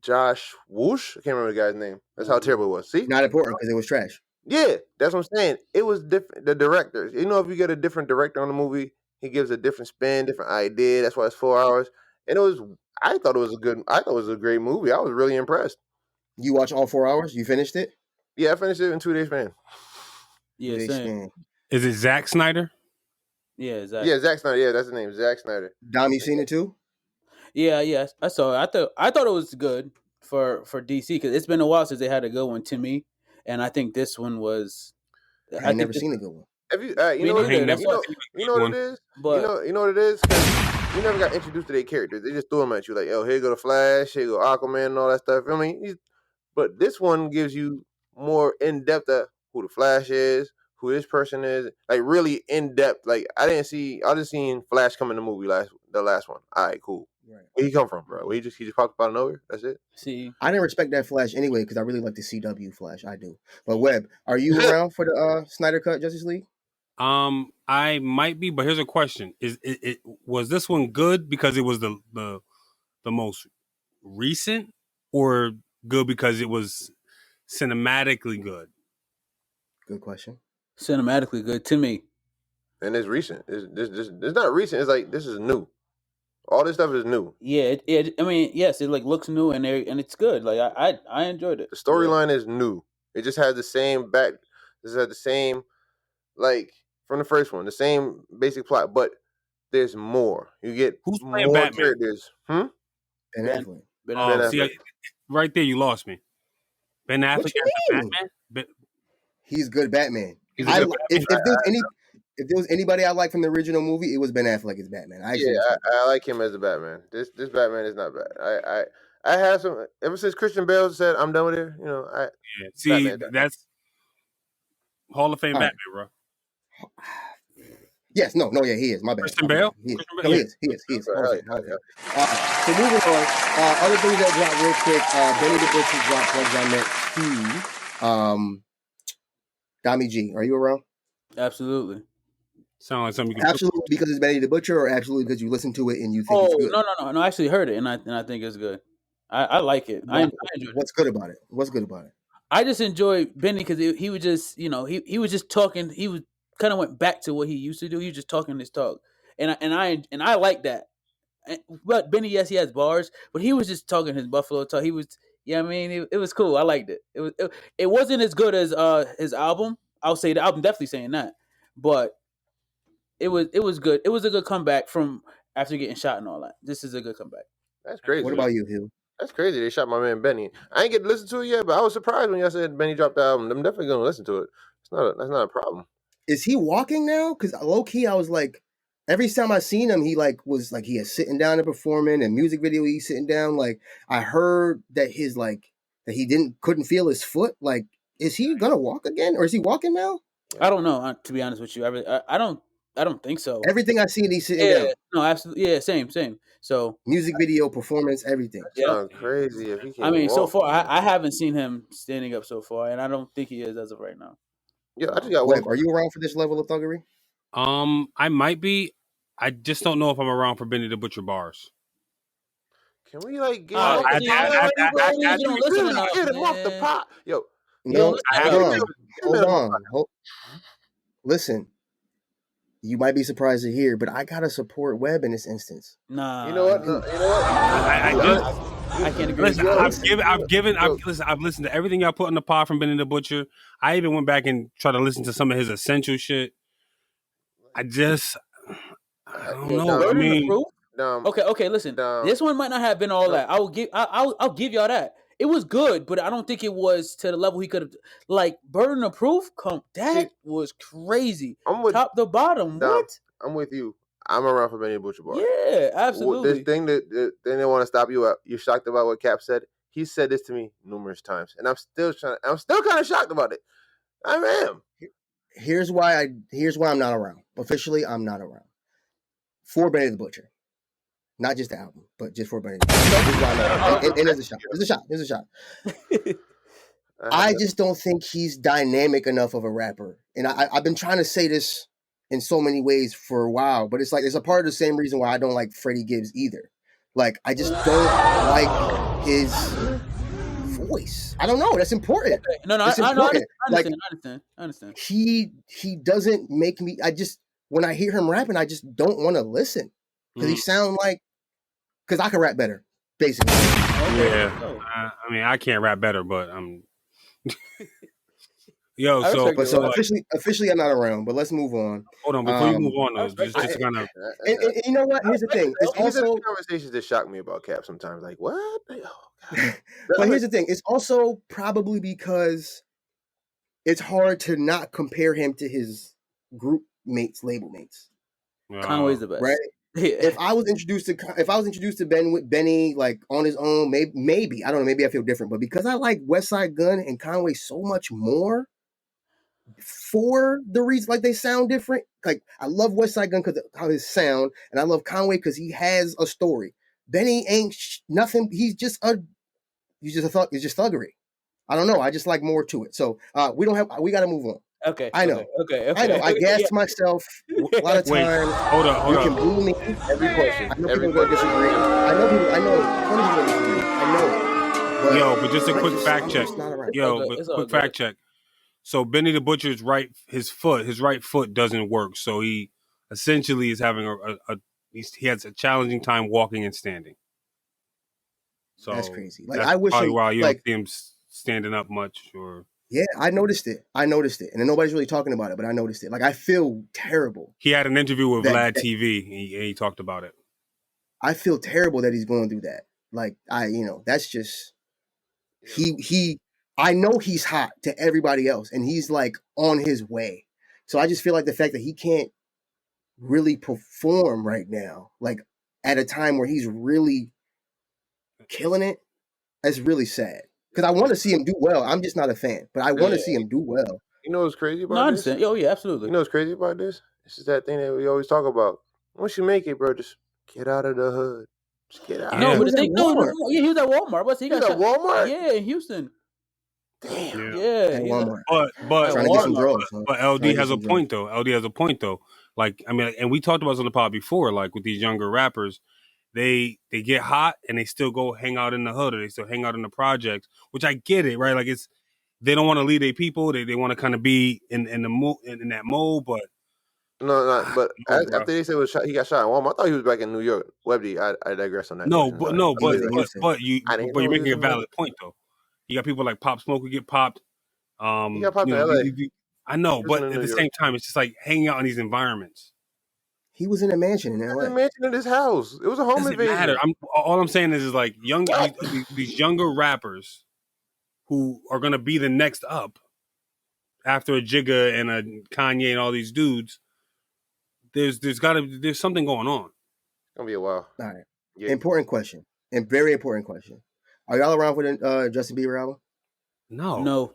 Josh Whoosh. I can't remember the guy's name. That's how terrible it was. See? Not important because it was trash. Yeah, that's what I'm saying. It was different. The directors. You know, if you get a different director on the movie, he gives a different spin, different idea. That's why it's 4 hours. And I thought it was a great movie. I was really impressed. You watched all 4 hours? You finished it? Yeah, I finished it in 2 days span. Yeah, same. Is it Zack Snyder? Yeah, Zack. Yeah, Zack Snyder. Yeah, that's the name, Zack Snyder. Dom, you seen it too? Yeah, I saw it. I thought it was good for DC because it's been a while since they had a good one to me, and I think this one was. I've never seen a good one. Have you? You know what it is? You know what it is? But you know what it is? Because you never got introduced to their characters. They just threw them at you like, oh, here go the Flash, here go Aquaman, and all that stuff. I mean, but this one gives you more in depth of who the Flash is, who this person is, like really in depth. Like I just seen Flash come in the movie the last one. All right, cool. Right. Where he come from, bro? He just popped up out of nowhere. That's it. See, I didn't respect that Flash anyway because I really like the CW Flash. I do. But Webb, are you around for the Snyder Cut Justice League? I might be, but here's a question: was this one good because it was the most recent, or good because it was cinematically good? Good question. Cinematically good to me. And it's recent. It's not recent. It's like this is new. All this stuff is new. Yeah, I mean, yes, it like looks new and it's good. Like I enjoyed it. The storyline is new. It just has the same like from the first one, the same basic plot, but there's more. You get Who's more playing Batman? Characters. Ben Affleck. Ben Affleck. See, right there, you lost me. Ben Affleck as the Batman. He's good Batman. If there was anybody I like from the original movie, it was Ben Affleck as Batman. I like him as the Batman. This Batman is not bad. I have some ever since Christian Bale said I'm done with it. You know, see Batman. That's Hall of Fame Batman, bro. Yes, no, yeah, he is. My bad. Christian Bale? He is. No, he is. So moving on, other things that dropped real quick. Benny the Butcher dropped Plugs on Net 2. Dommy G, are you around? Absolutely. Sound like something you can absolutely because it's Benny the Butcher, or absolutely because you listen to it and you think it's good? No. I actually heard it and I think it's good. I like it. I enjoyed it. What's good about it? I just enjoy Benny because he was just, he was just talking. He was kind of went back to what he used to do. He was just talking his talk, and I like that. But Benny, yes, he has bars, but he was just talking his Buffalo talk. He was, I mean, it was cool. I liked it. It wasn't as good as his album. I'll say that. I'm definitely saying that, but it was good. It was a good comeback from after getting shot and all that. This is a good comeback. That's crazy. What about you, Hugh? That's crazy. They shot my man Benny. I ain't get to listen to it yet, but I was surprised when y'all said Benny dropped the album. I'm definitely gonna listen to it. That's not a problem. Is he walking now? Because low key, I was like, every time I seen him, he was sitting down and performing. And music video, he's sitting down. Like I heard that that he couldn't feel his foot. Like, is he gonna walk again, or is he walking now? I don't know. To be honest with you, I don't think so. Everything I seen, he's sitting down. No, absolutely. Yeah, same. So music video, performance, everything. Sounds crazy. If he can't walk, so far I haven't seen him standing up so far, and I don't think he is as of right now. Yeah, I just got one. Are you around for this level of thuggery? I might be. I just don't know if I'm around for Benny the Butcher bars. Can we like get All him right, off the pot already, bro? you don't listen Really enough, get him off the man. pot, yo. No, hold on. Listen, you might be surprised to hear, but I gotta support Webb in this instance. Nah, you know what? I can't agree. Listen, I've listened to everything y'all put on the pod from Benny the Butcher. I even went back and tried to listen to some of his essential shit. I don't know. I mean, okay. Listen, this one might not have been all that. I'll give y'all that. It was good, but I don't think it was to the level he could have. Like Burden of Proof, was crazy. Top to bottom, what? I'm with you. I'm around for Benny the Butcher bar. Yeah, absolutely. This thing that they want to stop you at. You're shocked about what Cap said. He said this to me numerous times, and I'm still kind of shocked about it. I am. Here's why I'm not around. Officially, I'm not around for Benny the Butcher. Not just the album, but just for Benny the Butcher. And there's a shot. I just don't think he's dynamic enough of a rapper. And I've been trying to say this in so many ways for a while, but it's a part of the same reason why I don't like Freddie Gibbs either. Like, I just don't like his voice. I don't know. That's important. Okay. No, it's important. I understand. He doesn't make me. When I hear him rapping, I just don't want to listen because he sound like. Because I can rap better, basically. Yeah. I mean, I can't rap better, but I'm. Yo, so officially, I'm not around. But let's move on. Hold on, before you move on, though, just kind of. And you know what? Here's the thing. It's also conversations that shock me about Cap sometimes. Like what? But here's the thing. It's also probably because it's hard to not compare him to his group mates, label mates. Conway's the best, right? If I was introduced to Benny like on his own, maybe I don't know, maybe I feel different. But because I like Westside Gunn and Conway so much more, for the reason like they sound different. Like I love Westside Gunn because of how his sound, and I love Conway because he has a story. Benny ain't nothing. He's just thuggery. I don't know. I just like more to it. So we got to move on. Okay. I know. Okay. I know. I gassed myself a lot of times. Hold on. You can boo me. Every question. I know people going to disagree. I know plenty of people disagree. I know it. But just a quick fact check. Quick fact check. So Benny the Butcher's his right foot doesn't work. So he essentially is having he has a challenging time walking and standing. So that's crazy. Like I wish probably why you don't see him standing up much or. Yeah, I noticed it. And then nobody's really talking about it, but I noticed it. Like I feel terrible. He had an interview with Vlad TV and he talked about it. I feel terrible that he's going through that. Like that's just I know he's hot to everybody else and he's like on his way. So I just feel like the fact that he can't really perform right now, like at a time where he's really killing it, that's really sad. Because I want to see him do well. I'm just not a fan, but I want to see him do well. You know what's crazy about this? I understand. Oh, yeah, absolutely. You know what's crazy about this? This is that thing that we always talk about. Once you make it, bro, just get out of the hood. Just get out. No, but the thing, he was at Walmart. What's he got at Walmart? Yeah, in Houston. Damn. Yeah. At Walmart. But trying to get some drugs. But LD has a point though. Like I mean, and we talked about this on the pod before. Like with these younger rappers. They get hot and they still go hang out in the hood or they still hang out in the projects, which I get it, right? Like they don't want to lead their people. They want to kind of be in that mode, but but after they said he got shot in Walmart, I thought he was back in New York. Webby, I digress on that. But you're making a valid point though. You got people like Pop Smoke who get popped. He got popped in LA. I know, but at the same time, it's just like hanging out in these environments. He was in a mansion in LA. A mansion in his house. It was a home invasion. Matter. All I'm saying is like these younger rappers who are gonna be the next up after a Jigga and a Kanye and all these dudes. There's something going on. It's gonna be a while. All right. Yeah. Important question. And very important question. Are y'all around for the Justin Bieber album? No.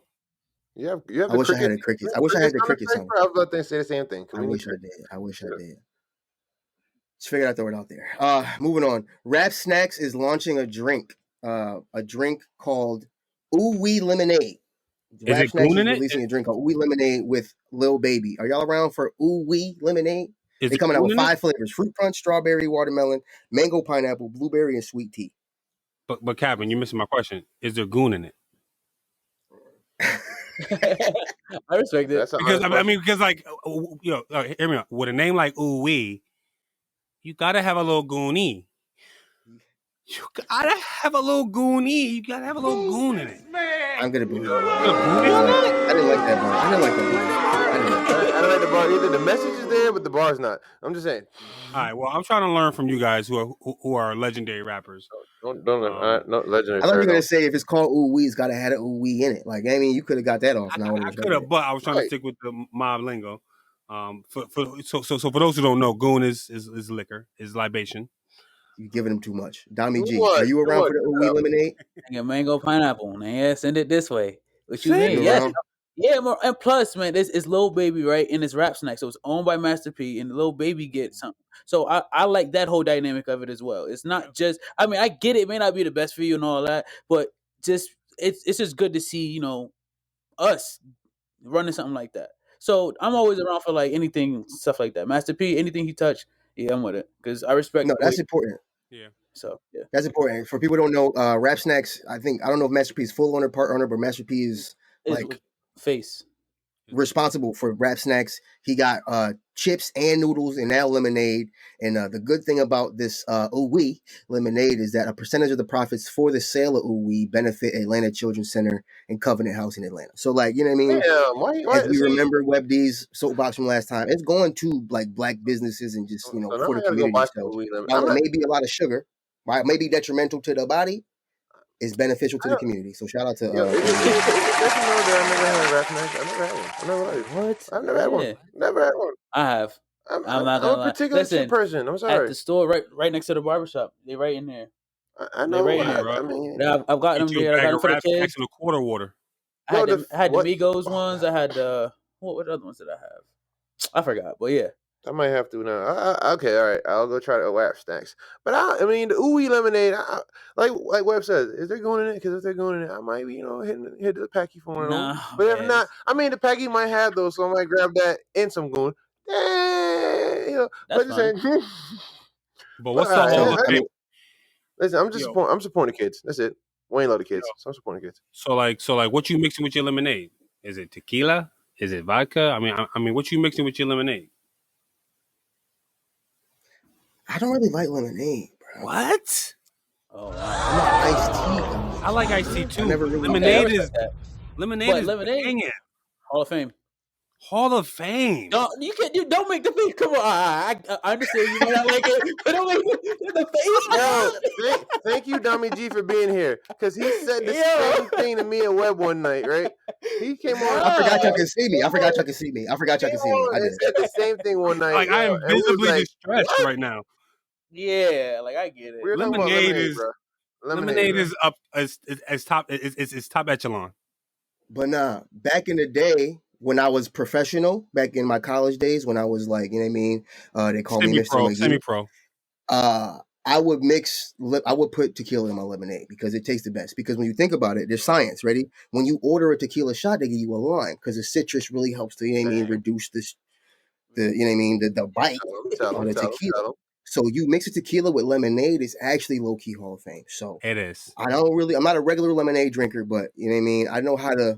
You have I wish I had the crickets. I wish I had the crickets on. I was about to say the same thing. I wish I did. Just figured I'd throw it out there. Moving on. Rap Snacks is launching a drink called Ooh Wee Lemonade. Rap Snacks is releasing a drink called Ooh Wee Lemonade with Lil Baby. Are y'all around for Ooh Wee Lemonade? They're coming out with 5 flavors: fruit punch, strawberry, watermelon, mango, pineapple, blueberry, and sweet tea. But Captain, you're missing my question. Is there goon in it? I respect it. Because because like hear me out. With a name like Ooh Wee, you gotta have a little goonie. You gotta have a little goonie. You gotta have a little goon in it. I'm gonna boo. I didn't like that bar. I didn't like that bar. I didn't like the bar either. The message is there, but the bar's not. I'm just saying. All right. Well, I'm trying to learn from you guys who are legendary rappers. Don't legendary. I thought you were gonna say if it's called Ooh Wee, it's gotta have an Ooh Wee in it. Like I mean, you could have got that off. I could have, but I was trying to stick with the mob lingo. So for those who don't know, goon is liquor, is libation. You're giving them too much. Dommy G, are you around for the Ooh Wee lemonade? Mango pineapple, man. Yeah, send it this way. What you mean? Yeah, and plus, man, it's Lil Baby, right? And it's Rap Snack, so it's owned by Master P, and Lil Baby gets something. So I like that whole dynamic of it as well. It's not just, I mean, I get it may not be the best for you and all that, but just it's just good to see, us running something like that. So I'm always around for like anything, stuff like that. Master P, anything he touch, yeah, I'm with it because I respect. No, that's important. Yeah. So yeah, that's important. For people who don't know, Rap Snacks, I don't know if Master P is full owner, part owner, but Master P is like face responsible for Rap Snacks. He got chips and noodles and now lemonade. And the good thing about this Ooh Wee lemonade is that a percentage of the profits for the sale of Ooh Wee benefit Atlanta Children's Center and Covenant House in Atlanta. So like, you know what I mean? As we remember Web D's soapbox from last time, it's going to like black businesses and just, for the community. So it may be a lot of sugar, right? Maybe detrimental to the body. Is beneficial to the community. So shout out to. I've never had one. What? I've never had one. Never had one. I have. I'm not gonna lie. I'm a particular person. I'm sorry. At the store, right next to the barbershop, they right in there. I know. Right in there. I mean, I've gotten them there. I got them for the kids. And a quarter water. I had the Migos ones. I had what other ones did I have? I forgot, but yeah. I might have to now. Okay, all right. I'll go try the Rap Snacks. But I mean, the Ooh Wee lemonade, like Webb says, is there going in it? Because if they're going in it, I might be, hit the packy for one of them. But if not, I mean, the packy might have those, so I might grab that and some goon. That's fine. But what's the whole? Listen, I'm supporting the kids. That's it. Wayne love the kids, so I'm supporting the kids. So like, what you mixing with your lemonade? Is it tequila? Is it vodka? I mean, what you mixing with your lemonade? I don't really like lemonade, bro. What? Oh, wow. I'm not iced tea. I like iced tea too. Never really lemonade is banging. Hall of Fame. Hall of Fame. Don't make the face. Come on, I understand you might not like it, but don't make the face. Yo, thank you, Dommy G, for being here because he said the same thing to me at Web one night, right? He came on. I forgot y'all can see me. I said the same thing one night. Like I am visibly distressed right now. Yeah, like I get it. Lemonade is up as top. It's top echelon. But nah, back in the day when I was professional, back in my college days, when I was like, you know what I mean, they call me Mr. McGee. Semi-pro. I would put tequila in my lemonade because it tastes the best. Because when you think about it, there's science. Ready? When you order a tequila shot, they give you a lime because the citrus really helps to, reduce the bite on the tequila. So you mix a tequila with lemonade, it's actually low-key Hall of Fame. So it is. I'm not a regular lemonade drinker, but you know what I mean? I know how to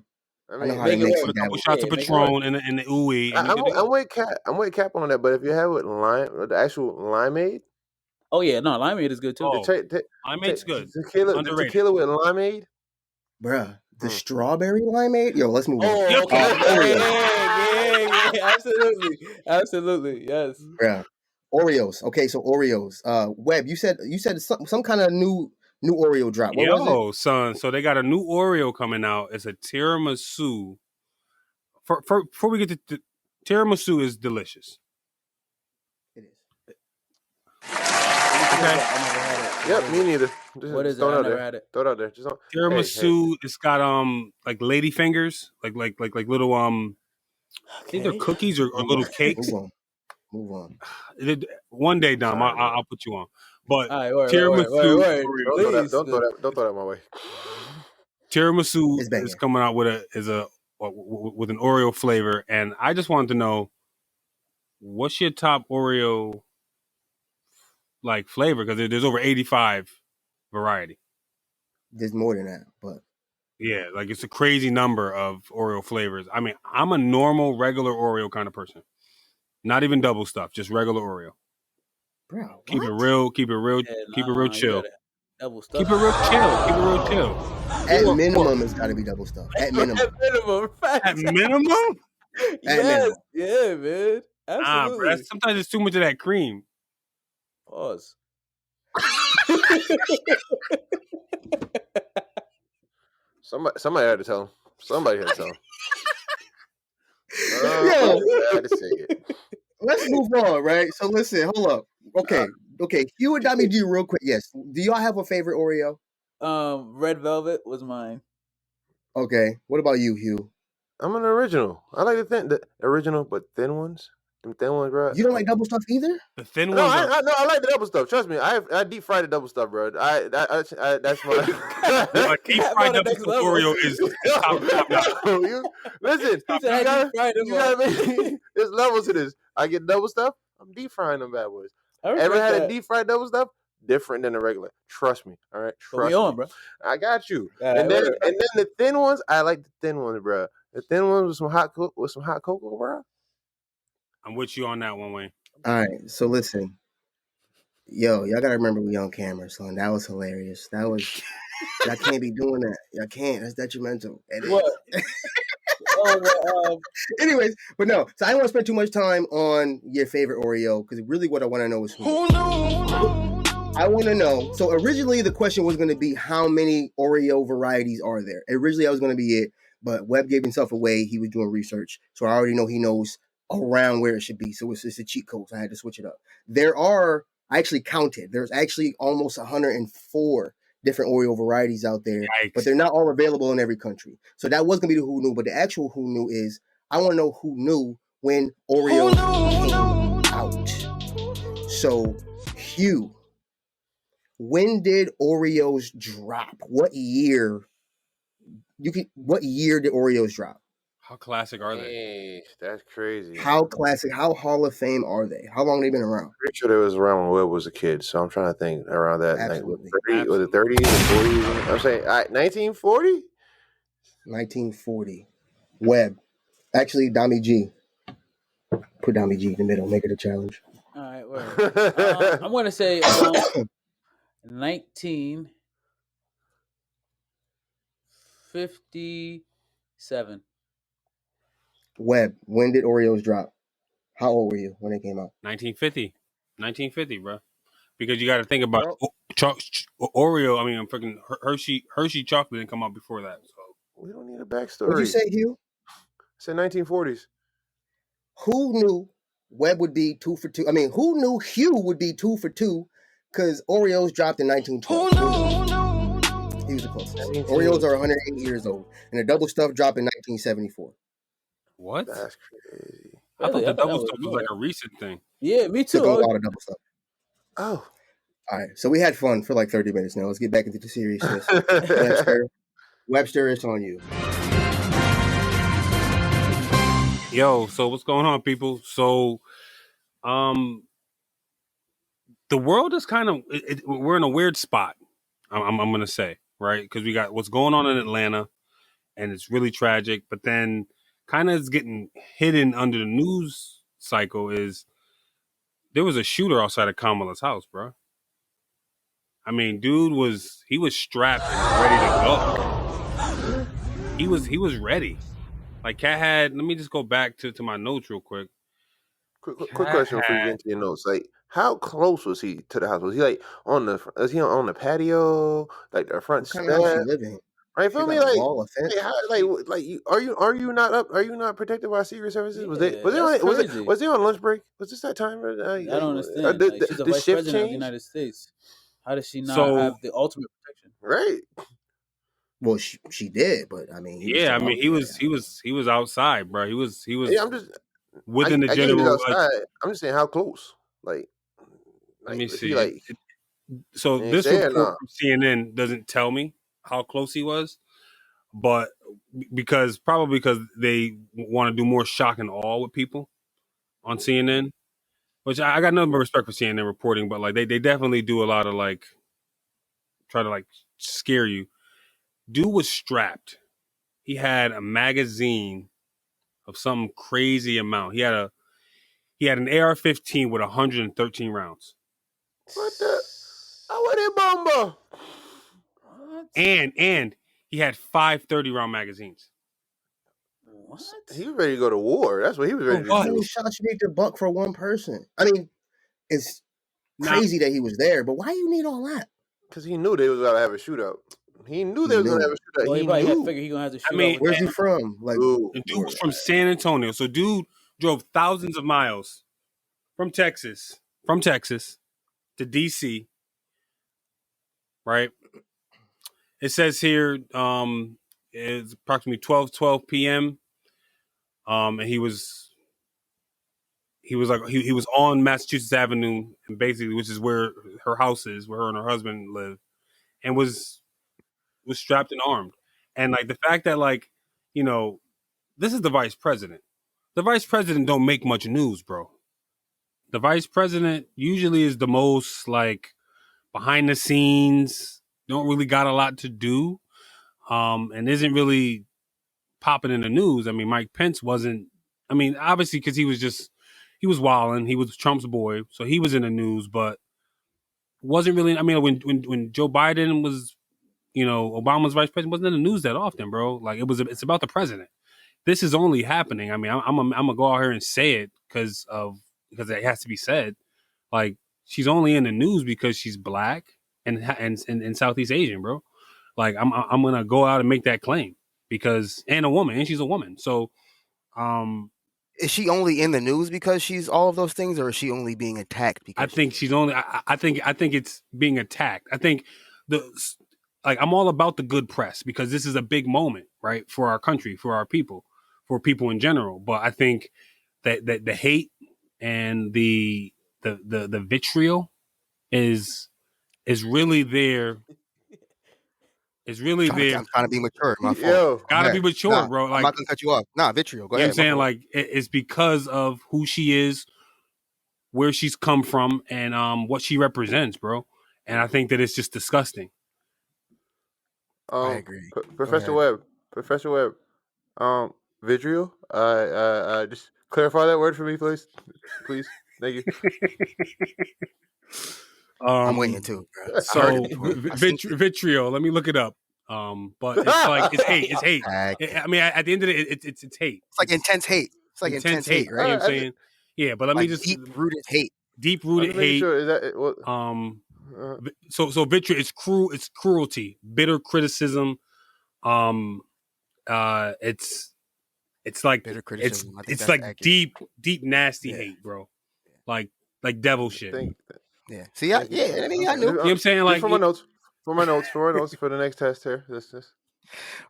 mix it. A couple shots of Patron and the Ooh Wee. I'm with Cap on that, but if you have it lime, the actual limeade. Oh yeah, no, limeade is good too. Limeade's good. Tequila with limeade. Bruh, the strawberry limeade? Yo, let's move on. Yeah, absolutely, yes. Yeah. Oreos. Okay, so Oreos. Webb, you said some kind of new Oreo drop. What was it? Son. So they got a new Oreo coming out. It's a tiramisu. Before we get to tiramisu is delicious. It is. Okay. Yep, me neither. What is it? I never had it. Throw it out there. Just tiramisu. Hey. It's got like lady fingers, like little I think they're cookies or little cakes. Move on. One day, Dom, I'll put you on. But tiramisu. Don't throw that my way. Tiramisu is coming out with an Oreo flavor, and I just wanted to know, what's your top Oreo like flavor? Because there's over 85 variety. there's more than that, but yeah, like it's a crazy number of Oreo flavors. I mean, I'm a normal, regular Oreo kind of person. Not even double stuff, just regular Oreo. Bro, keep what? it real, keep it real chill. Keep it real chill. At minimum, it's got to be double stuff. At minimum. At minimum. Yes, yeah, man. Absolutely. Bro, sometimes it's too much of that cream. Pause. Somebody had to tell him. Somebody had to tell him. Yo, I had to say it. Let's move on, right? So listen, hold up. Okay. Hugh and Dommy G, real quick. Yes. Do y'all have a favorite Oreo? Red Velvet was mine. Okay. What about you, Hugh? I'm an original. I like the original, but thin ones. Them thin ones, bro. You don't like double stuff either? The thin No, ones. I like the double stuff. Trust me, I deep fried the double stuff, bro. That's my deep fried double stuff Oreo is top notch. Listen, you gotta there's levels to this. I get double stuff. I'm deep frying them bad boys. Ever had a deep fried double stuff? Different than the regular. Trust me. All right. Trust me. Bro. I got you. And then the thin ones, I like the thin ones, bro. The thin ones with some hot cocoa, bro. I'm with you on that one, Wayne. All right. So listen. Yo, y'all gotta remember we on camera, son. That was hilarious. Y'all can't be doing that. Y'all can't. That's detrimental. What? Anyways, but no. So I don't want to spend too much time on your favorite Oreo because really what I want to know is who. I want to know. So originally the question was going to be how many Oreo varieties are there. Originally that was going to be it, but Webb gave himself away. He was doing research, so I already know he knows around where it should be. So it's a cheat code. So I had to switch it up. I actually counted. There's actually almost 104 different Oreo varieties out there, but they're not all available in every country. So that was going to be the who knew, but the actual who knew is I want to know who knew when Oreos came out. So, Hugh, when did Oreos drop? What year did Oreos drop? How classic are they? Hey, that's crazy. How classic, how Hall of Fame are they? How long have they been around? Pretty sure they was around when Webb was a kid, so I'm trying to think around that. Absolutely. Was it 30s or 40s? I'm saying 1940? 1940. Webb. Actually, Dommy G. Put Dommy G in the middle. Make it a challenge. All right, word. I'm going to say 1957. Webb, when did Oreos drop? How old were you when they came out? 1950, bro. Because you got to think about Oreo. I mean, I'm freaking Hershey chocolate didn't come out before that. So we don't need a backstory. What'd you say, Hugh? I said 1940s. Who knew Webb would be 2 for 2? I mean, who knew Hugh would be 2 for 2? Because Oreos dropped in 1912. He was the closest. Oreos are 108 years old, and the double stuff dropped in 1974. What? That's crazy. I thought the double stuff was like a recent thing. Yeah, me too. Took a lot of double stuff. Oh. All right, so we had fun for like 30 minutes now. Let's get back into the seriousness. Webster, it's on you. Yo, so what's going on, people? So, the world is kind of we're in a weird spot. I'm gonna say, right, because we got what's going on in Atlanta, and it's really tragic. But then, kind of is getting hidden under the news cycle is there was a shooter outside of Kamala's house, bro. I mean, dude was strapped and ready to go. He was ready. Like Cat had. Let me just go back to my notes real quick. Quick question before you get into your notes. Like, how close was he to the house? Was he like on the patio, like the front step? What kind of house he living? Right, feel me? Like are you not protected by Secret Services? Yeah, was he on lunch break? Was this that time? I don't understand. She's the vice president of the United States. How does she not have the ultimate protection? Right. Well, she did, but I mean, he was outside, bro. He was. Yeah, I'm just within the general. I'm just saying how close. Like let me see. So this report from CNN doesn't tell me how close he was, but because they want to do more shock and awe with people on CNN, which I got nothing but respect for CNN reporting, but like they definitely do a lot of like try to like scare you. Dude was strapped. He had a magazine of some crazy amount. He had an AR-15 with 113 rounds. What the? I want it, bomba. What? And he had 5 30-round magazines. What? He was ready to go to war. That's what he was ready to How do. many shots you need to buck for one person? I mean, it's crazy that he was there, but why you need all that? Because he knew they was going to have a shootout. He knew they was going to have a shootout. Well, he he knew. figured he gonna have to shoot. I mean, Where's he from? Like, the dude was from San Antonio. So dude drove thousands of miles from Texas to DC. Right? It says here it's approximately 12 p.m. And he was on Massachusetts Avenue, and basically, which is where her house is, where her and her husband live, and was strapped and armed. And like the fact that, like, you know, this is the vice president. The vice president don't make much news, bro. The vice president usually is the most like behind the scenes, don't really got a lot to do, and isn't really popping in the news. I mean, Mike Pence wasn't. I mean, obviously, because he was wilding. He was Trump's boy, so he was in the news, but wasn't really. I mean, when Joe Biden was, Obama's vice president, wasn't in the news that often, bro. Like it's about the president. This is only happening. I mean, I'm gonna go out here and say it because it has to be said. Like, she's only in the news because she's black and Southeast Asian, bro. Like, I'm gonna go out and make that claim and a woman, and she's a woman. So, is she only in the news because she's all of those things, or is she only being attacked? Because I think she's only. I think it's being attacked. I think I'm all about the good press because this is a big moment, right, for our country, for our people, for people in general. But I think that the hate and the vitriol is really there. Is really there. I'm trying to be mature. My fault. Yo, gotta be mature, bro. Like, I'm not gonna cut you off. Nah, vitriol. Go you know ahead. what I'm saying? Like, it's because of who she is, where she's come from, and what she represents, bro. And I think that it's just disgusting. I agree. Professor Webb. Vitriol. Just clarify that word for me, please. Please. Thank you. I'm waiting too. Bro. So vitriol. Let me look it up. But it's like it's hate. It's hate. I mean, at the end of it, it's hate. It's like intense hate. It's like intense hate, right? You know what I'm saying? Yeah, but let me just deep-rooted hate. Deep-rooted hate. Sure, is that what? So vitriol. It's cruel. It's cruelty. Bitter criticism. It's like bitter criticism. It's like accurate. deep nasty hate, bro. Like devil shit. Yeah. See, I knew. You know what I'm saying? Like, for my notes for the next test here. This.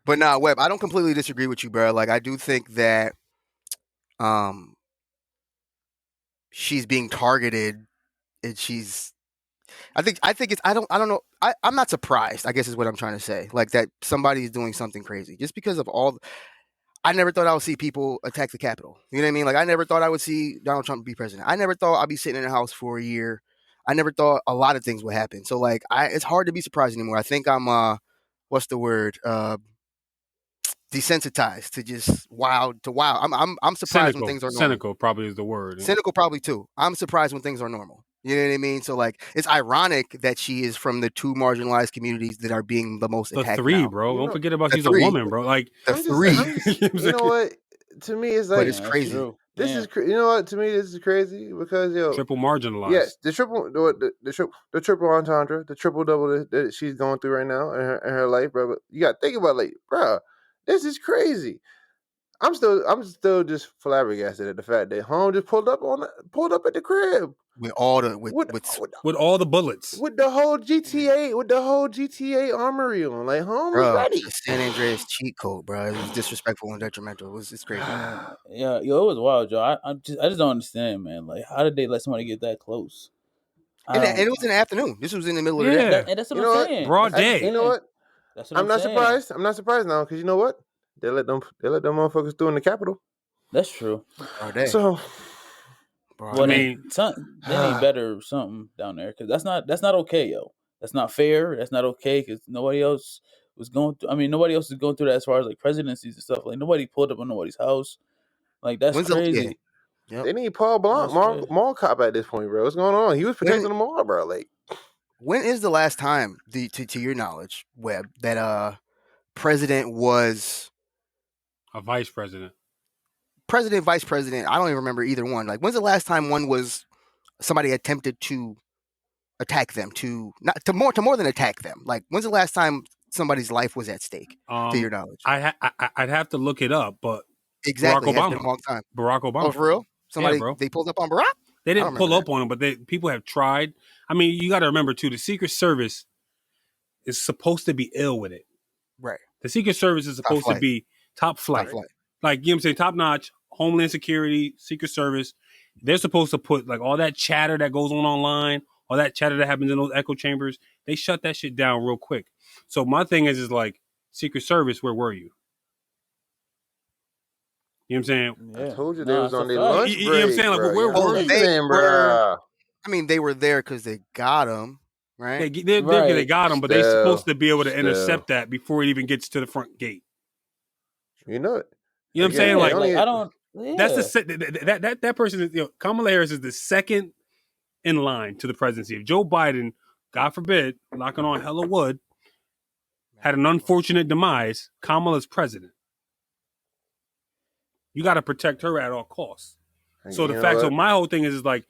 But nah, Webb, I don't completely disagree with you, bro. Like, I do think that, she's being targeted, and I think it's. I don't know. I'm not surprised, I guess is what I'm trying to say. Like, that somebody's doing something crazy just because of all. I never thought I would see people attack the Capitol. You know what I mean? Like, I never thought I would see Donald Trump be president. I never thought I'd be sitting in the house for a year. I never thought a lot of things would happen. So, like, it's hard to be surprised anymore. I think I'm, what's the word? Desensitized to just wild. I'm surprised when things are normal. Cynical probably is the word. Cynical probably too. I'm surprised when things are normal. You know what I mean? So, like, it's ironic that she is from the two marginalized communities that are being the most attacked. The three, now. bro. Don't forget about she's a woman, bro. Like, the three. You know what? To me, it's like, but it's crazy. This is you know what? To me, this is crazy because triple marginalized. Yes, the triple entendre, the triple double that she's going through right now in her life, bro. But you got to think about, like, bro, this is crazy. I'm still just flabbergasted at the fact that Home just pulled up at the crib with all the with all the bullets, with the whole GTA armory on. Like, Home was ready. The San Andreas cheat code, bro. It was disrespectful and detrimental. It's crazy. Yeah, it was wild, Joe. I just don't understand, man. Like, how did they let somebody get that close? And it was in the afternoon. This was in the middle of the day. And that's what I'm saying. Broad day. You know what? That's what I'm not surprised. I'm not surprised now because you know what? They let them motherfuckers through in the Capitol. That's true. So, well, they need better something down there because that's not okay, yo. That's not fair. That's not okay because nobody else was going through. I mean, nobody else is going through that as far as like presidencies and stuff. Like nobody pulled up on nobody's house. Like that's crazy. They need Paul Blanc, mall cop at this point, bro. What's going on? He was protecting the mall, bro. Like, when is the last time, to your knowledge, Webb, that president was a vice president? President, vice president. I don't even remember either one. Like, when's the last time one was somebody attempted to attack them? To more than attack them. Like, when's the last time somebody's life was at stake? To your knowledge, I'd have to look it up, but exactly, Barack Obama. It's been a long time. Barack Obama. Oh, for real? Somebody they pulled up on Barack? They didn't pull up on him, but people have tried. I mean, you got to remember too, the Secret Service is supposed to be ill with it. Right. The Secret Service is supposed to be top flight. Like, you know what I'm saying? Top notch, Homeland Security, Secret Service. They're supposed to put like all that chatter that goes on online, all that chatter that happens in those echo chambers. They shut that shit down real quick. So my thing is like, Secret Service, where were you? You know what I'm saying? Yeah. I told you they was on their lunch break. You know what I'm saying? Like, where were you? I mean, they were there because they got him, right? They got him, but they're supposed to be able to intercept that before it even gets to the front gate. You know it. You know what I'm saying? Like I don't. Yeah. That's that person is. Kamala Harris is the second in line to the presidency. If Joe Biden, God forbid, knocking on hella wood, had an unfortunate demise, Kamala's president. You got to protect her at all costs. So so my whole thing is like,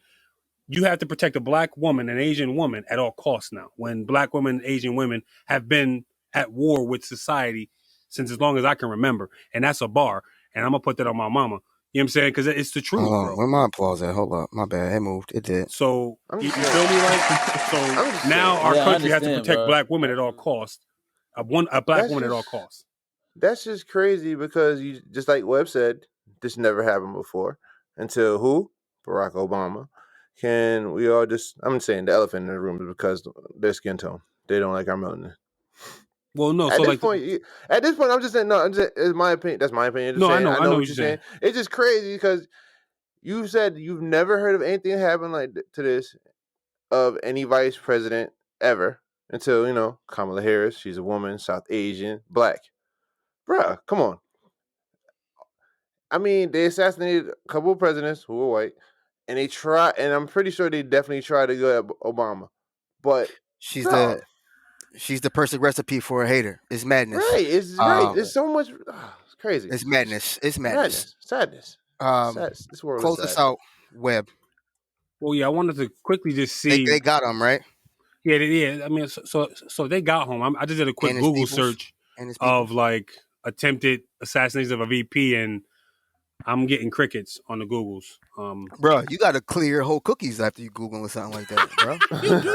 you have to protect a black woman, an Asian woman at all costs now. When black women and Asian women have been at war with society since as long as I can remember. And that's a bar. And I'm going to put that on my mama. You know what I'm saying? Because it's the truth, bro. Where my applause at? Hold up. My bad. It moved. It did. So, you feel me? So now our country has to protect black women at all costs. A black woman at all costs. That's just crazy because, you just like Webb said, this never happened before until who? Barack Obama. Can we all just? I'm saying the elephant in the room is because their skin tone. They don't like our melanin. Well, no. At this point, I'm just saying. No, it's my opinion. That's my opinion. No, I know what you're saying. It's just crazy because you said you've never heard of anything happen like to this of any vice president ever until Kamala Harris. She's a woman, South Asian, black. Bruh, come on. I mean, they assassinated a couple of presidents who were white, and they tried, and I'm pretty sure they definitely tried to go at Obama. But she's the perfect recipe for a hater. It's madness. Right. It's right. There's so much. It's crazy. It's madness. It's madness. Sadness. This world close us out, Webb. Well, yeah, I wanted to quickly just see. They got him, right? Yeah. I mean, so they got home. I just did a quick Google search of like attempted assassinations of a VP, and I'm getting crickets on the Googles. Bro, you got to clear your whole cookies after you Google or something like that, bro. You do.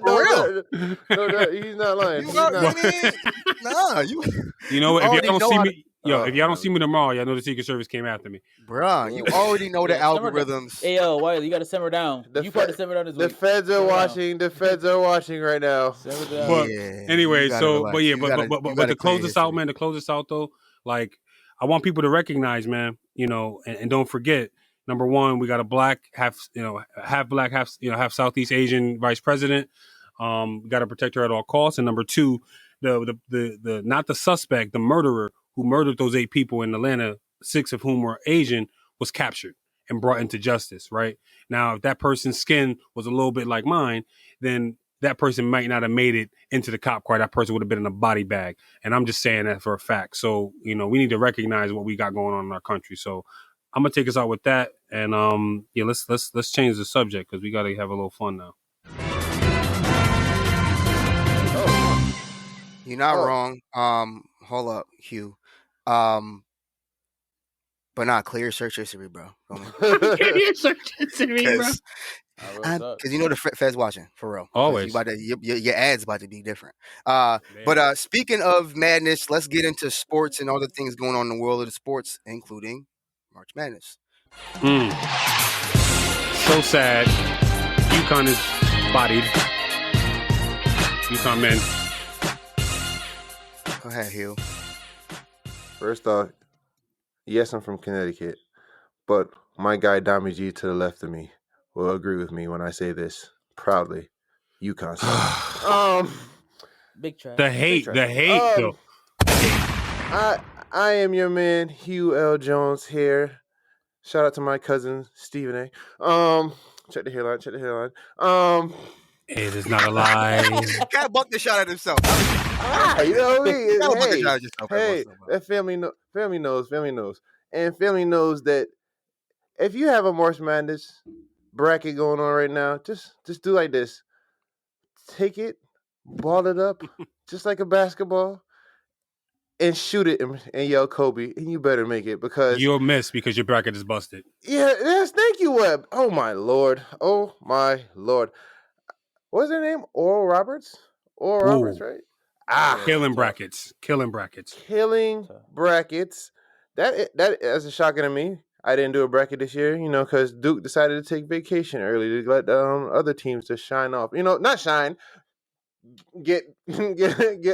For real. No, he's not lying. You know what? If y'all don't see me, if y'all don't see me tomorrow, y'all know the Secret Service came after me. Bro, you already know the algorithms. Hey, yo, Wiley, you got to simmer down. You part to simmer down this week. The feds are watching. The feds are watching right now. Simmer down. But anyway, but to close this out, man. To close this out, though, like, I want people to recognize, man, and don't forget, number one, we got a black, half black, half Southeast Asian vice president. We got to protect her at all costs. And number two, the not the suspect, the murderer who murdered those 8 people in Atlanta, 6 of whom were Asian, was captured and brought into justice. Right now, if that person's skin was a little bit like mine, then that person might not have made it into the cop car. That person would have been in a body bag. And I'm just saying that for a fact. So, we need to recognize what we got going on in our country. So I'm going to take us out with that. And let's change the subject because we got to have a little fun now. You're not wrong. Hold up, Hugh. But not clear search history, bro. Clear search history, bro. Because the Fed's watching, for real. Always. Your ad's about to be different. But speaking of madness, let's get into sports and all the things going on in the world of the sports, including March Madness. So sad. UConn is bodied. UConn men. Go ahead, Hugh. First off, yes, I'm from Connecticut, but my guy Dommy G to the left of me will agree with me when I say this proudly. UConn. Big trash. The hate, though. I am your man, Hugh L. Jones here. Shout out to my cousin Stephen A. Check the hairline. It is not a lie. Cat bucked the shot at himself. You know, Hey, that family knows, and family knows that if you have a March Madness bracket going on right now, just do like this. Take it, ball it up, just like a basketball, and shoot it and yell Kobe, and you better make it because you'll miss because your bracket is busted. Yeah, yes, thank you, Webb. Oh my lord. What's her name? Oral Roberts, right? Killing brackets. That's a shocking to me. I didn't do a bracket this year, because Duke decided to take vacation early to let other teams to shine off. Not shine, get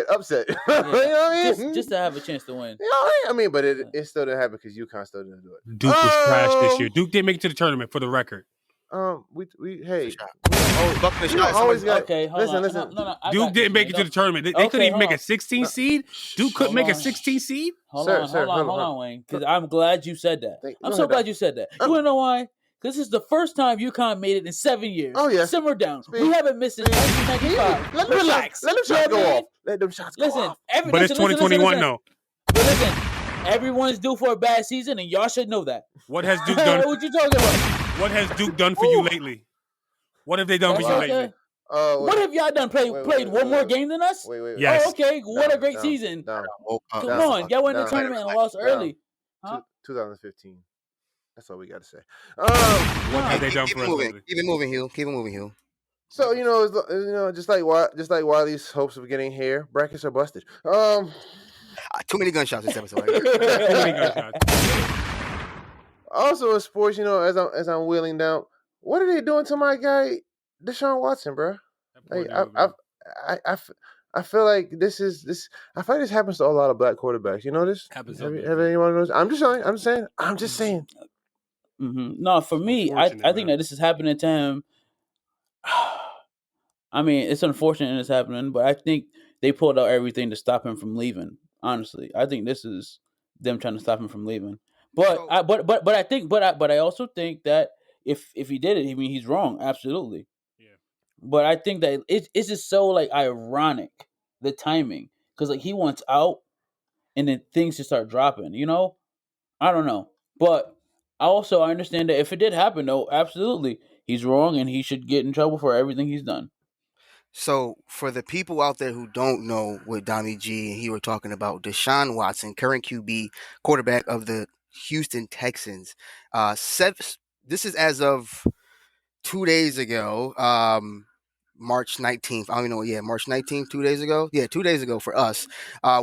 upset. Yeah. You know what I mean? Just to have a chance to win. You know what I mean? But it still didn't happen because UConn still didn't do it. Duke was trash this year. Duke didn't make it to the tournament, for the record. Always got. Okay, listen. No, Duke didn't make it to the tournament. They couldn't even make a 16 seed. Duke couldn't make a 16 seed. Hold on, Wayne. Because I'm glad you said that. I'm so glad you said that. You want to know why? This is the first time UConn made it in 7 years. Oh, yeah. Simmer down. We haven't missed since 1995. Relax. Let them shots go off. Let them shots go off. But it's 2021 though. But listen, everyone's due for a bad season, and y'all should know that. What has Duke done? What you talking about? What has Duke done for you lately? What have they done for you lately? What have y'all done? Played one more game than us? Wait. Yes. Oh, okay. What a great season. Come on. Y'all went to the tournament and lost early. 2015. That's all we got to say. What have they done for us? Keep it moving, Hugh. So just like Wiley's hopes of getting here, brackets are busted. Too many gunshots this episode. Too many gunshots. Also in sports, as I'm wheeling down, what are they doing to my guy Deshaun Watson, bro? Like, I feel like this happens to a lot of black quarterbacks. You know this? Happens. Have anyone knows? I'm just saying. Mm-hmm. No, for me, I think that this is happening to him. I mean, it's unfortunate it's happening, but I think they pulled out everything to stop him from leaving. Honestly, I think this is them trying to stop him from leaving. But I also think that if he did it, I mean, he's wrong, absolutely. Yeah. But I think that it's just so like ironic, the timing, because like he wants out, and then things just start dropping. I don't know, but I understand that if it did happen, though, absolutely, he's wrong, and he should get in trouble for everything he's done. So, for the people out there who don't know what Dommy G and he were talking about, Deshaun Watson, current QB, quarterback of the Houston Texans. This is as of 2 days ago, March 19th. I don't even know. Yeah, March 19th, 2 days ago. Yeah, 2 days ago for us,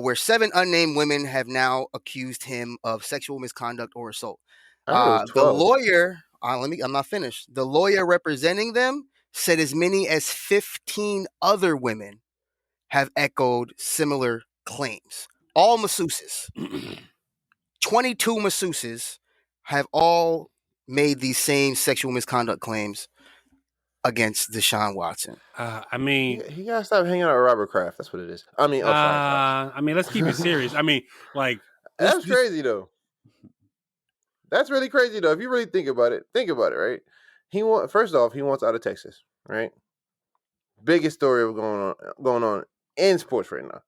where 7 unnamed women have now accused him of sexual misconduct or assault. The lawyer, I'm not finished. The lawyer representing them said as many as 15 other women have echoed similar claims. All masseuses. 22 masseuses have all made these same sexual misconduct claims against Deshaun Watson. I mean, he gotta stop hanging out with Robert Kraft. That's what it is. I mean, I mean, let's keep it serious. I mean, like that's crazy though. That's really crazy though. If you really think about it, right? First off, he wants out of Texas, right? Biggest story of going on in sports right now,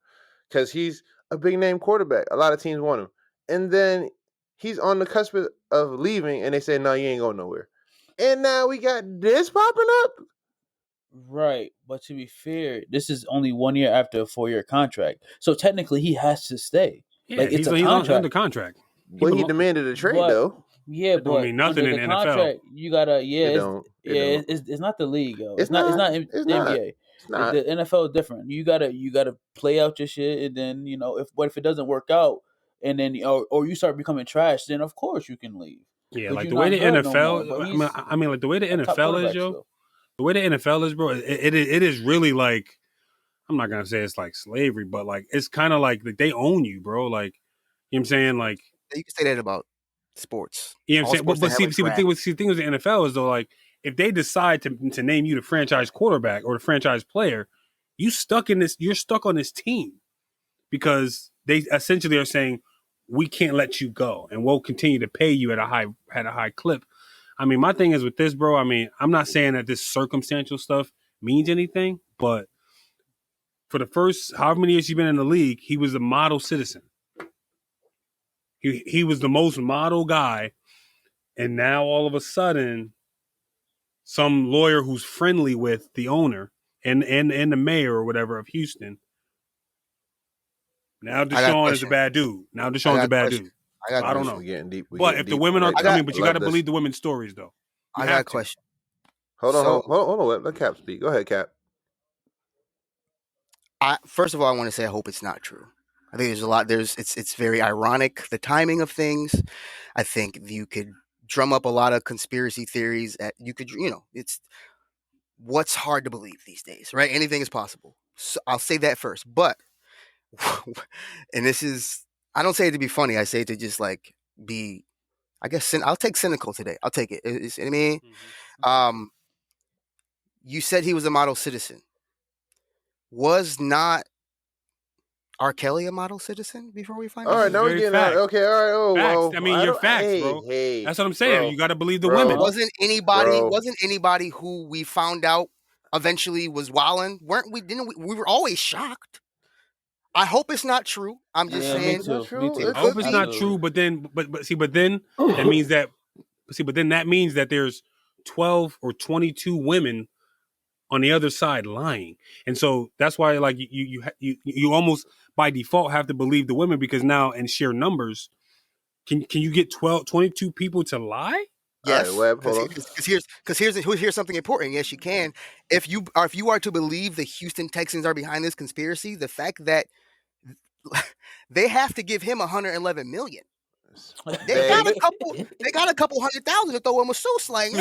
because he's a big name quarterback. A lot of teams want him, and then he's on the cusp of leaving, and they say, "No, you ain't going nowhere." And now we got this popping up. Right, but to be fair, this is only 1 year after a 4-year contract, so technically he has to stay. Yeah, he's under contract. But he demanded a trade, though. Yeah, that don't mean nothing in the NFL. Contract, you gotta, it's not the league, though. It's not the NBA. The NFL is different. You gotta play out your shit, and then if it doesn't work out, and then or you start becoming trash, then of course you can leave. Yeah, like the way the NFL. I mean, like the way the NFL is, yo. The way the NFL is, bro, it is really like, I'm not gonna say it's like slavery, but like it's kind of like they own you, bro. Like, you know what I'm saying? Like, you can say that about sports. You know what I'm saying? But see, the thing with the NFL is though, like if they decide to name you the franchise quarterback or the franchise player, you're stuck on this team because they essentially are saying we can't let you go and we'll continue to pay you at a high clip. I mean, my thing is with this, bro. I mean, I'm not saying that this circumstantial stuff means anything, but for the first however many years he's been in the league, he was a model citizen. He was the most model guy, and now all of a sudden, some lawyer who's friendly with the owner and the mayor or whatever of Houston. Now Deshaun is a bad dude. Now Deshaun's a bad dude. I don't know. We're getting deep. But if the women are, but you got to believe the women's stories, though. I got a question. Hold on. Let Cap speak. Go ahead, Cap. First of all, I want to say I hope it's not true. I think there's a lot. It's very ironic, the timing of things. I think you could drum up a lot of conspiracy theories. It's what's hard to believe these days, right? Anything is possible. So I'll say that first. But, and this is, I don't say it to be funny. I say it to just like be, I guess, I'll take cynical today. I'll take it. I mean, you said he was a model citizen. Was not R. Kelly a model citizen before we find out? All right, now we're getting out. Okay, all right. Oh, facts. well, I mean, you're facts, bro. Hey, that's what I'm saying. bro, you got to believe the women. Wasn't anybody who we found out eventually was wilding? We were always shocked. I hope it's not true. I'm just saying. Me too. I hope it's not true, but then that means that there's 12 or 22 women on the other side lying, and so that's why like you almost by default have to believe the women because now in sheer numbers, can you get 22 people to lie? Yes, because here's something important. Yes, you can. If you are to believe the Houston Texans are behind this conspiracy, the fact that they have to give him $111 million. They got a couple 100,000 to throw him a sauce like no.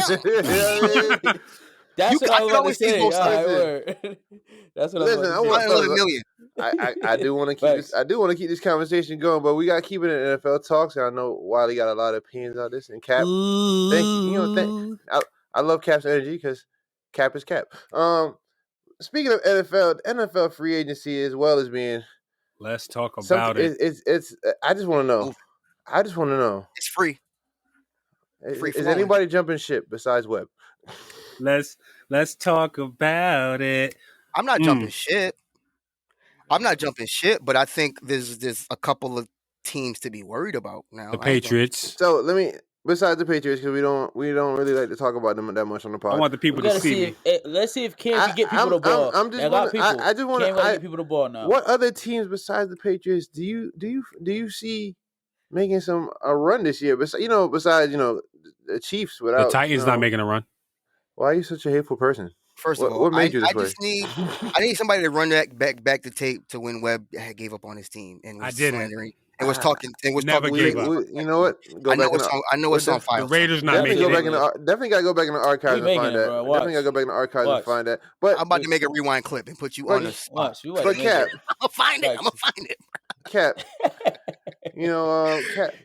That's what I was going to say. That's what I was $111 million. I do want to keep this. I do want to keep this conversation going, but we got to keep it in NFL talks. I know Wiley got a lot of opinions on this, and Cap. Thank you. I love Cap's energy because Cap is Cap. Speaking of NFL free agency as well as being. Let's talk about it. It's. I just want to know. It's free. Is anybody jumping ship besides Webb? Let's talk about it. I'm not jumping ship. But I think there's a couple of teams to be worried about now. The Patriots. So besides the Patriots, because we don't really like to talk about them that much on the pod. I want the people to see me. Let's see if Cam can get people the ball. I just want to get people the ball now. What other teams besides the Patriots do you see making a run this year? Besides the Chiefs. Without the Titans not making a run. Why are you such a hateful person? First of all, what made you this way? I need somebody to run back the tape to when Webb gave up on his team and was slandering and was talking and was never talking. Gave up. You know what? I know it's on file. The Raiders not making it. Definitely gotta go back in the archives and find that. Definitely gotta go back in the archives and find that. But I'm about to make a rewind clip and put you on the spot. But Cap, I'm gonna find it. Cap.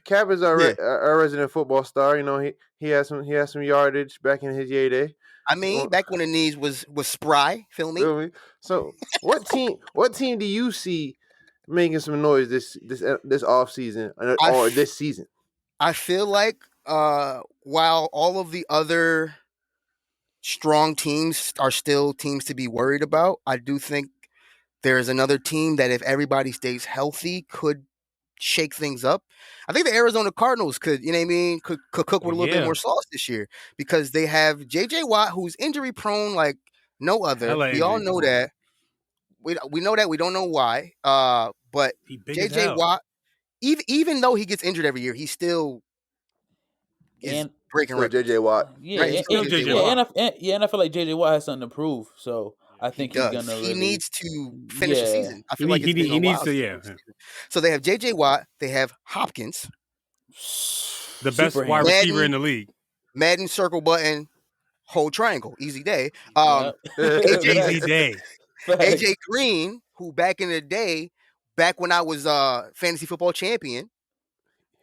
Cap is our resident football star. He has some yardage back in his day. I mean, back when the knees was spry. Feel me? So, what team do you see making some noise this off season or this season? I feel like while all of the other strong teams are still teams to be worried about, I do think there is another team that if everybody stays healthy could shake things up. I think the Arizona Cardinals could cook with a little bit more sauce this year because they have JJ Watt, who's injury prone like no other. We all know that. We know that. We don't know why. But JJ Watt, even though he gets injured every year, he still is breaking records. JJ Watt. And I feel like JJ Watt has something to prove. So I think he needs to finish the season. I feel like he needs to. So they have JJ Watt. They have Hopkins, the best wide receiver in the league. Madden circle button, hold triangle, easy day. Easy day. AJ Green, who back in the day, back when I was fantasy football champion,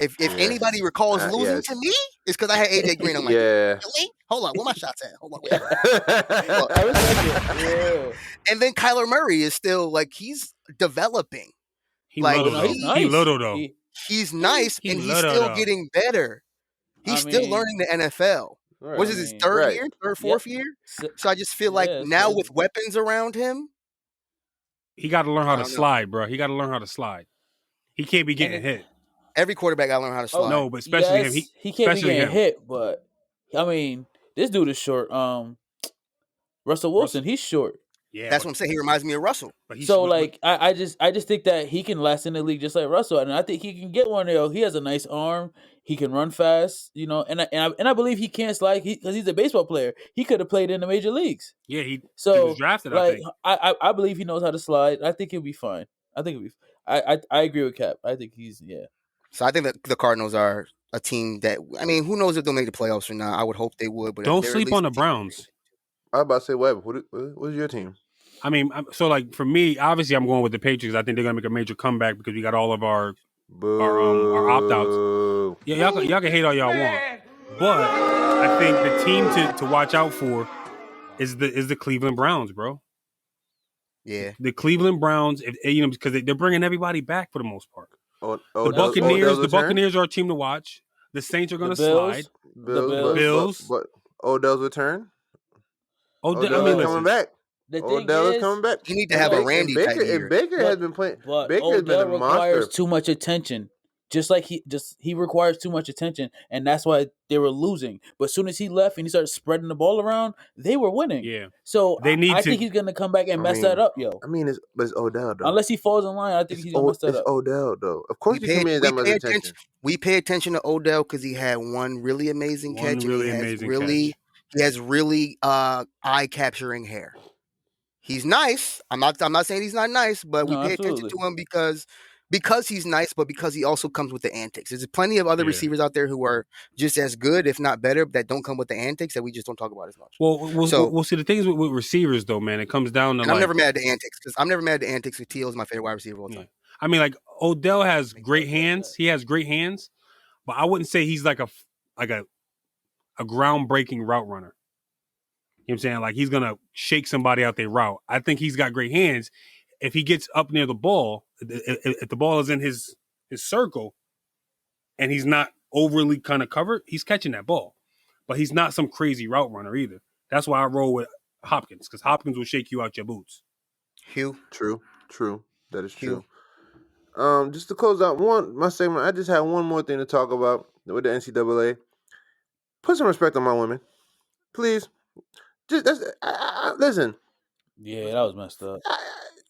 If anybody recalls losing to me, it's because I had AJ Green on my team. Really? Hold on, where my shots at? Hold on, wait. I respect it. Yeah. And then Kyler Murray is still like he's developing. He's like little, he's nice. He little though. He's nice, and he's still getting better. He's still learning the NFL. Right. What is his third year, fourth year? So I just feel like now with weapons around him, he got to learn how to slide, bro. He got to learn how to slide. He can't be getting hit. Every quarterback got to learn how to slide. No, but especially him. He can't be getting hit, but I mean, this dude is short. Russell Wilson, he's short. Yeah, that's what I'm saying. He reminds me of Russell. So like, I just think that he can last in the league just like Russell, and I think he can get one. He has a nice arm. He can run fast, and I believe he can slide because he's a baseball player. He could have played in the major leagues. Yeah, he was drafted. Like, I think. I believe he knows how to slide. I think he'll be fine. I agree with Cap. I think So I think that the Cardinals are a team that, I mean, who knows if they'll make the playoffs or not? I would hope they would. But don't sleep on the Browns. I was about to say, Webb, what's your team? I mean, so like for me, obviously, I'm going with the Patriots. I think they're gonna make a major comeback because we got all of our opt outs. Yeah, y'all can hate all y'all want, but I think the team to watch out for is the Cleveland Browns, bro. Yeah, the Cleveland Browns, because they're bringing everybody back for the most part. The Buccaneers are a team to watch. The Saints are going to slide. The Bills. But Odell's return. Odell coming back. Odell is coming back. You need to have a Randy type year. Baker has been playing. Baker has been a monster. Requires too much attention. Just like he requires too much attention, and that's why they were losing. But as soon as he left and he started spreading the ball around, they were winning. Yeah. So I think he's gonna come back and mess that up, yo. I mean, it's Odell though. Unless he falls in line, I think he's gonna mess that up. It's Odell though. Of course, you can pay that much attention. We pay attention to Odell because he had one really amazing catch. He has really eye capturing hair. He's nice. I'm not saying he's not nice, but we pay attention to him because he's nice, but because he also comes with the antics. There's plenty of other receivers out there who are just as good, if not better, that don't come with the antics that we just don't talk about as much. We'll see. The thing is with receivers, though, man, it comes down to. I'm never mad at the antics because I'm never mad at the antics. T.O. is my favorite wide receiver of all time. I mean, like Odell has great hands. He has great hands, but I wouldn't say he's like a groundbreaking route runner. You know what I'm saying? Like he's gonna shake somebody out their route. I think he's got great hands. If he gets up near the ball, if the ball is in his circle and he's not overly kind of covered, he's catching that ball. But he's not some crazy route runner either. That's why I roll with Hopkins, because Hopkins will shake you out your boots. Hugh? True. That is true. Just to close out my segment, I just had one more thing to talk about with the NCAA. Put some respect on my women. Please. Listen. Yeah, that was messed up.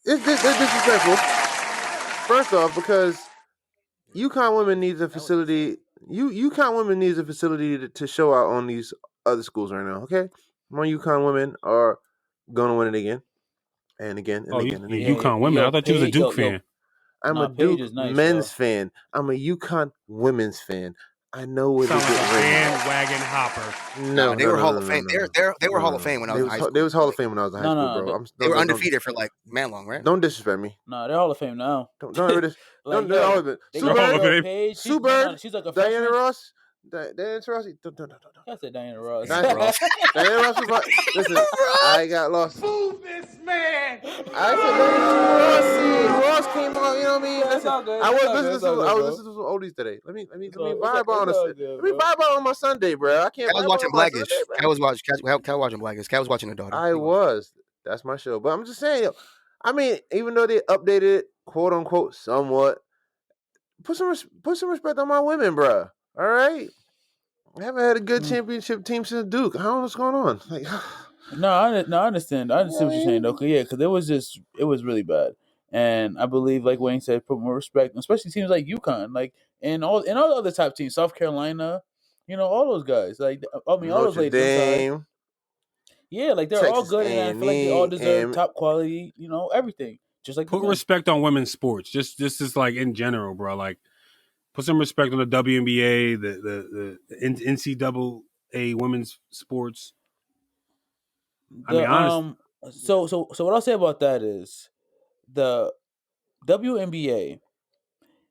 It's disrespectful. First off, because UConn women needs a facility. UConn women needs a facility to show out on these other schools right now. Okay, my UConn women are gonna win it again and again and again. And again. UConn women. I thought you was a Duke fan. I'm a Duke men's fan. I'm a UConn women's fan. I know what it is. Bandwagon hopper. No, they were Hall of Fame. They were Hall of Fame when I was in high school. They was Hall of Fame when I was in high school, bro. They were undefeated for like man long, right? Don't disrespect me. No, they're Hall of Fame now. Don't ever Sue Bird, she's like a Diana Ross. Diana Ross. Don't. I said Diana Ross. Diana Ross was like, listen, I got lost. Move this man. I said Diana Ross came out. You know what I mean? That's all good. I was listening to some oldies today. Let me vibe on my Sunday, bro. I can't. I was watching Blackish. I was watching Blackish. I was watching The Daughter. I was. That's my show. But I'm just saying. I mean, even though they updated it, quote unquote, somewhat, put some respect on my women, bro. All right. I haven't had a good championship team since Duke. I don't know what's going on. Like, I understand. I understand what you're saying, though. Because it was really bad. And I believe, like Wayne said, put more respect, especially teams like UConn, like and all the other top teams, South Carolina, all those guys. Like, I mean, all those ladies. Yeah, like they're Texas all good, and I feel like they all deserve top quality. Everything. Just like put respect on women's sports. Just is like in general, bro. Like. Put some respect on the WNBA, the NCAA women's sports. I mean, honestly. So what I'll say about that is the WNBA,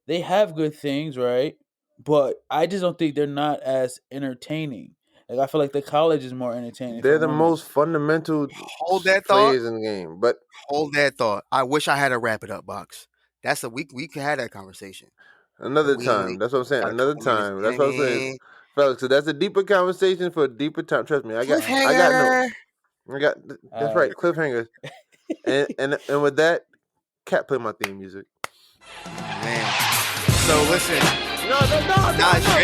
they have good things, right? but I just don't think they're not as entertaining. Like I feel like the college is more entertaining. They're the most fundamental players in the game. But hold that thought. I wish I had to wrap it up, Box. That's we could have that conversation. Another time. That's what I'm saying. Another time. That's what I'm saying. Fellas, so that's a deeper conversation for a deeper time. Trust me. I got notes. That's right, cliffhangers. and with that, Cat play my theme music. Man. So listen. No, apologize for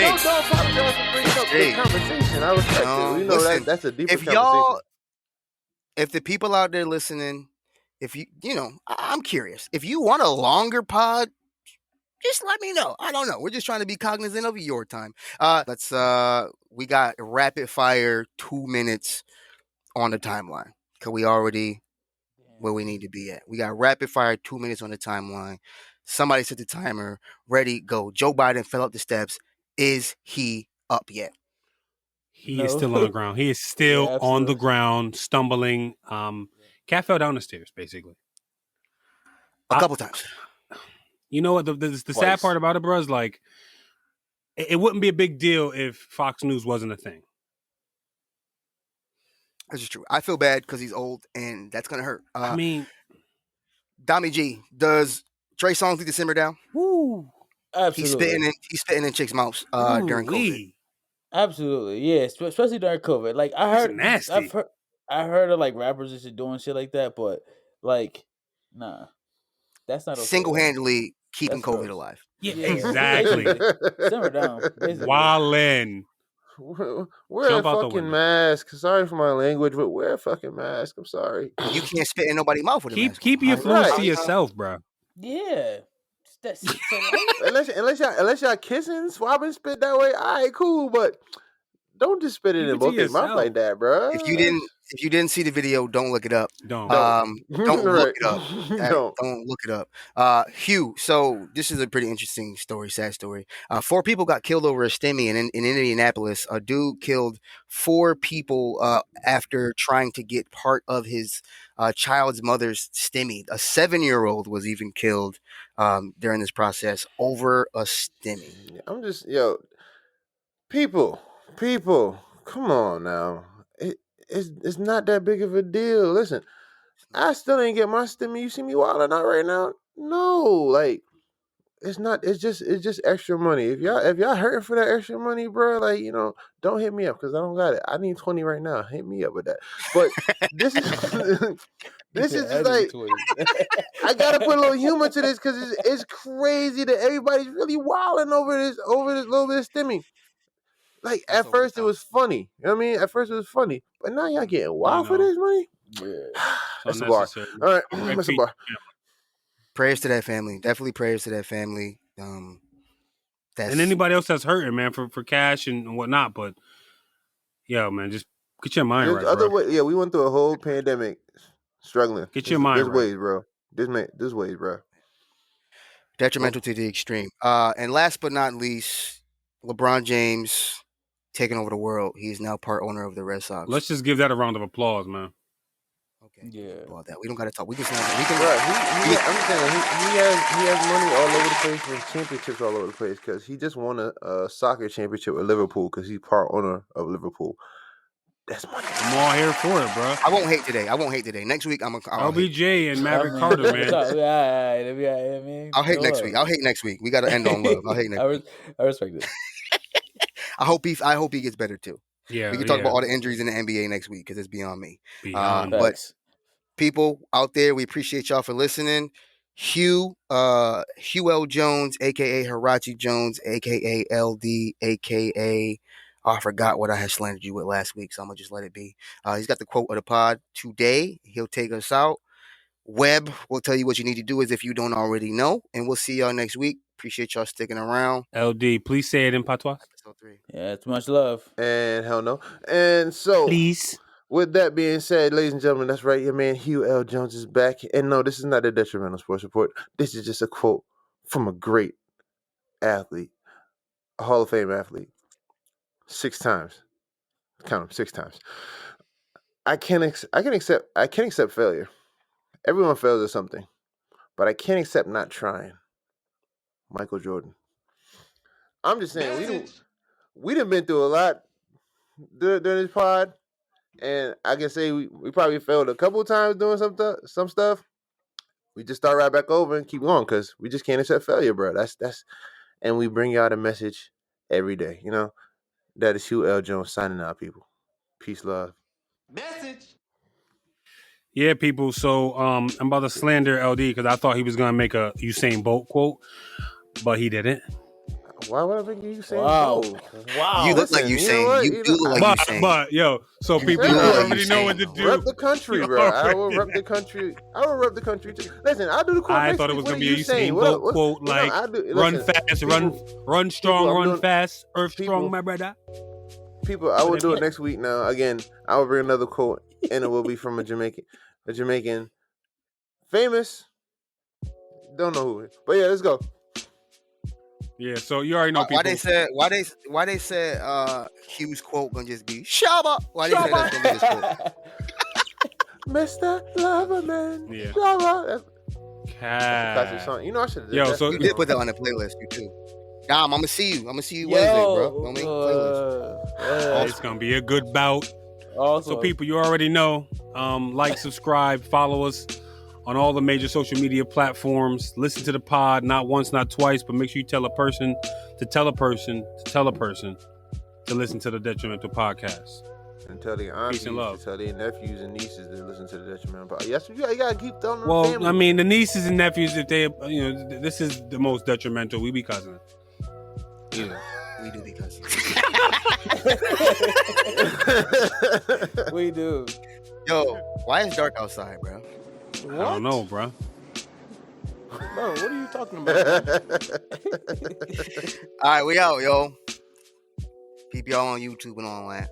bringing up the conversation. I respect it. You know, that's a deeper conversation. If the people out there listening, if I'm curious. If you want a longer pod, just let me know. I don't know. We're just trying to be cognizant of your time. We got rapid fire 2 minutes on the timeline. Cause we already where we need to be at. We got rapid fire 2 minutes on the timeline. Somebody set the timer. Ready, go. Joe Biden fell up the steps. Is he up yet? He is still on the ground. He is still on the ground, stumbling. Cat fell down the stairs, basically. A couple times. You know what? The sad part about it, bro, is like, it wouldn't be a big deal if Fox News wasn't a thing. That's just true. I feel bad because he's old, and that's going to hurt. I mean, Dommy G, does Trey Songz need to simmer down? Woo! Absolutely. He's spitting in chicks' mouths during COVID. Absolutely, yeah, especially during COVID. Like I heard, nasty. I heard of like rappers that should doing shit like that, but like, nah, that's not okay. Single-handedly keeping COVID alive. Yeah, exactly. Simmer down. Wildin'. Wear a fucking mask. Sorry for my language, but wear a fucking mask. I'm sorry. You can't spit in nobody's mouth with a mask. Keep your fluids to yourself, bro. Yeah. Unless y'all kissing, swabbing, spit that way, all right, cool. But don't just spit it in both your mouth like that, bro. If you didn't see the video, don't look it up. Don't look it up. Don't look it up. Hugh. So this is a pretty interesting story, sad story. 4 people got killed over a stimmy in Indianapolis. A dude killed 4 people after trying to get part of his child's mother's stimmy. A 7-year-old was even killed during this process over a stimmy. I'm just people, come on now. It's not that big of a deal. Listen, I still ain't get my stimmy. You see me wilding out right now? No, like it's not. It's just extra money. If y'all hurting for that extra money, bro, like don't hit me up because I don't got it. I need 20 right now. Hit me up with that. But this is this is just like I gotta put a little humor to this because it's crazy that everybody's really wilding over this little bit of stimmy. Like at first it was funny. You know what I mean? At first it was funny. But now y'all getting wild for this money? Yeah. That's a bar. All right. That's a bar. Prayers to that family. Definitely prayers to that family. And anybody else that's hurting, man, for cash and whatnot. But man, just get your mind right, bro. We went through a whole pandemic struggling. Get your mind right. There's ways, bro. There's ways, bro. Detrimental to the extreme. And last but not least, LeBron James taking over the world. He's now part owner of the Red Sox. Let's just give that a round of applause, man. Okay. Yeah. About that. We don't got to talk. We can. I'm saying he has money all over the place and championships all over the place because he just won a soccer championship with Liverpool because he's part owner of Liverpool. That's money. I'm all here for it, bro. I won't hate today. Next week, I'll LBJ and Maverick Carter, man. I'll hate next week. We got to end on love. I'll hate next week. I respect it. I hope he gets better too. Yeah, we can talk about all the injuries in the NBA next week because it's beyond me. But people out there, we appreciate y'all for listening. Hugh L. Jones, aka Hirachi Jones, aka LD, aka I forgot what I had slandered you with last week, so I'm gonna just let it be. He's got the quote of the pod today. He'll take us out. Webb will tell you what you need to do as if you don't already know, and we'll see y'all next week. Appreciate y'all sticking around. LD, please say it in patois. Episode 3. Yeah, it's much love. And hell no. And so, please. With that being said, ladies and gentlemen, that's right. Your man Hugh L. Jones is back. And no, this is not a Detrimental Sports Report. This is just a quote from a great athlete, a Hall of Fame athlete. 6 times. Count them, 6 times. I can accept failure. Everyone fails at something. But I can't accept not trying. Michael Jordan. I'm just saying we done been through a lot during this pod, and I can say we probably failed a couple of times doing some stuff. We just start right back over and keep going because we just can't accept failure, bro. That's and we bring y'all a message every day. You know, that is Hugh L. Jones signing out, people. Peace, love. Message. Yeah, people. So I'm about to slander LD because I thought he was gonna make a Usain Bolt quote, but he didn't. Why would I think you saying Wow. You look like Usain. You do look like Usain. But yo, so people already know what to do. Rep the country, bro. I will rep the country. I will rep the country too. Listen, I'll do the quote. I thought it was gonna be a Usain Bolt quote, like run fast, run strong, run fast, earth strong, my brother. People, I will do it next week. Now, again, I will bring another quote, and it will be from a Jamaican, famous. Don't know who, but yeah, let's go. Yeah, so you already know people. Why they said Hugh's quote gonna just be Shabba? Why they say that's gonna be his quote? Mr. Loverman. Yeah. Shabba. That's a song. You know I should have did that. So you did put that on the playlist, you too. Dom, I'm gonna see you. Wednesday, bro. Gonna make a playlist. It's gonna be a good bout. Awesome. So people, you already know. Like, subscribe, follow us on all the major social media platforms. Listen to the pod, not once, not twice, but make sure you tell a person to tell a person to tell a person to listen to the Detrimental Podcast. And tell their aunties, to tell their nephews and nieces to listen to the Detrimental Podcast. Yes, you gotta keep telling them. Well, family. I mean, the nieces and nephews, if they, this is the most detrimental. We be cousins. Yeah, we do be cousins. We do. Yo, why is dark outside, bro? What? I don't know, bro. Bro, what are you talking about? All right, we out, yo. Keep y'all on YouTube and all that.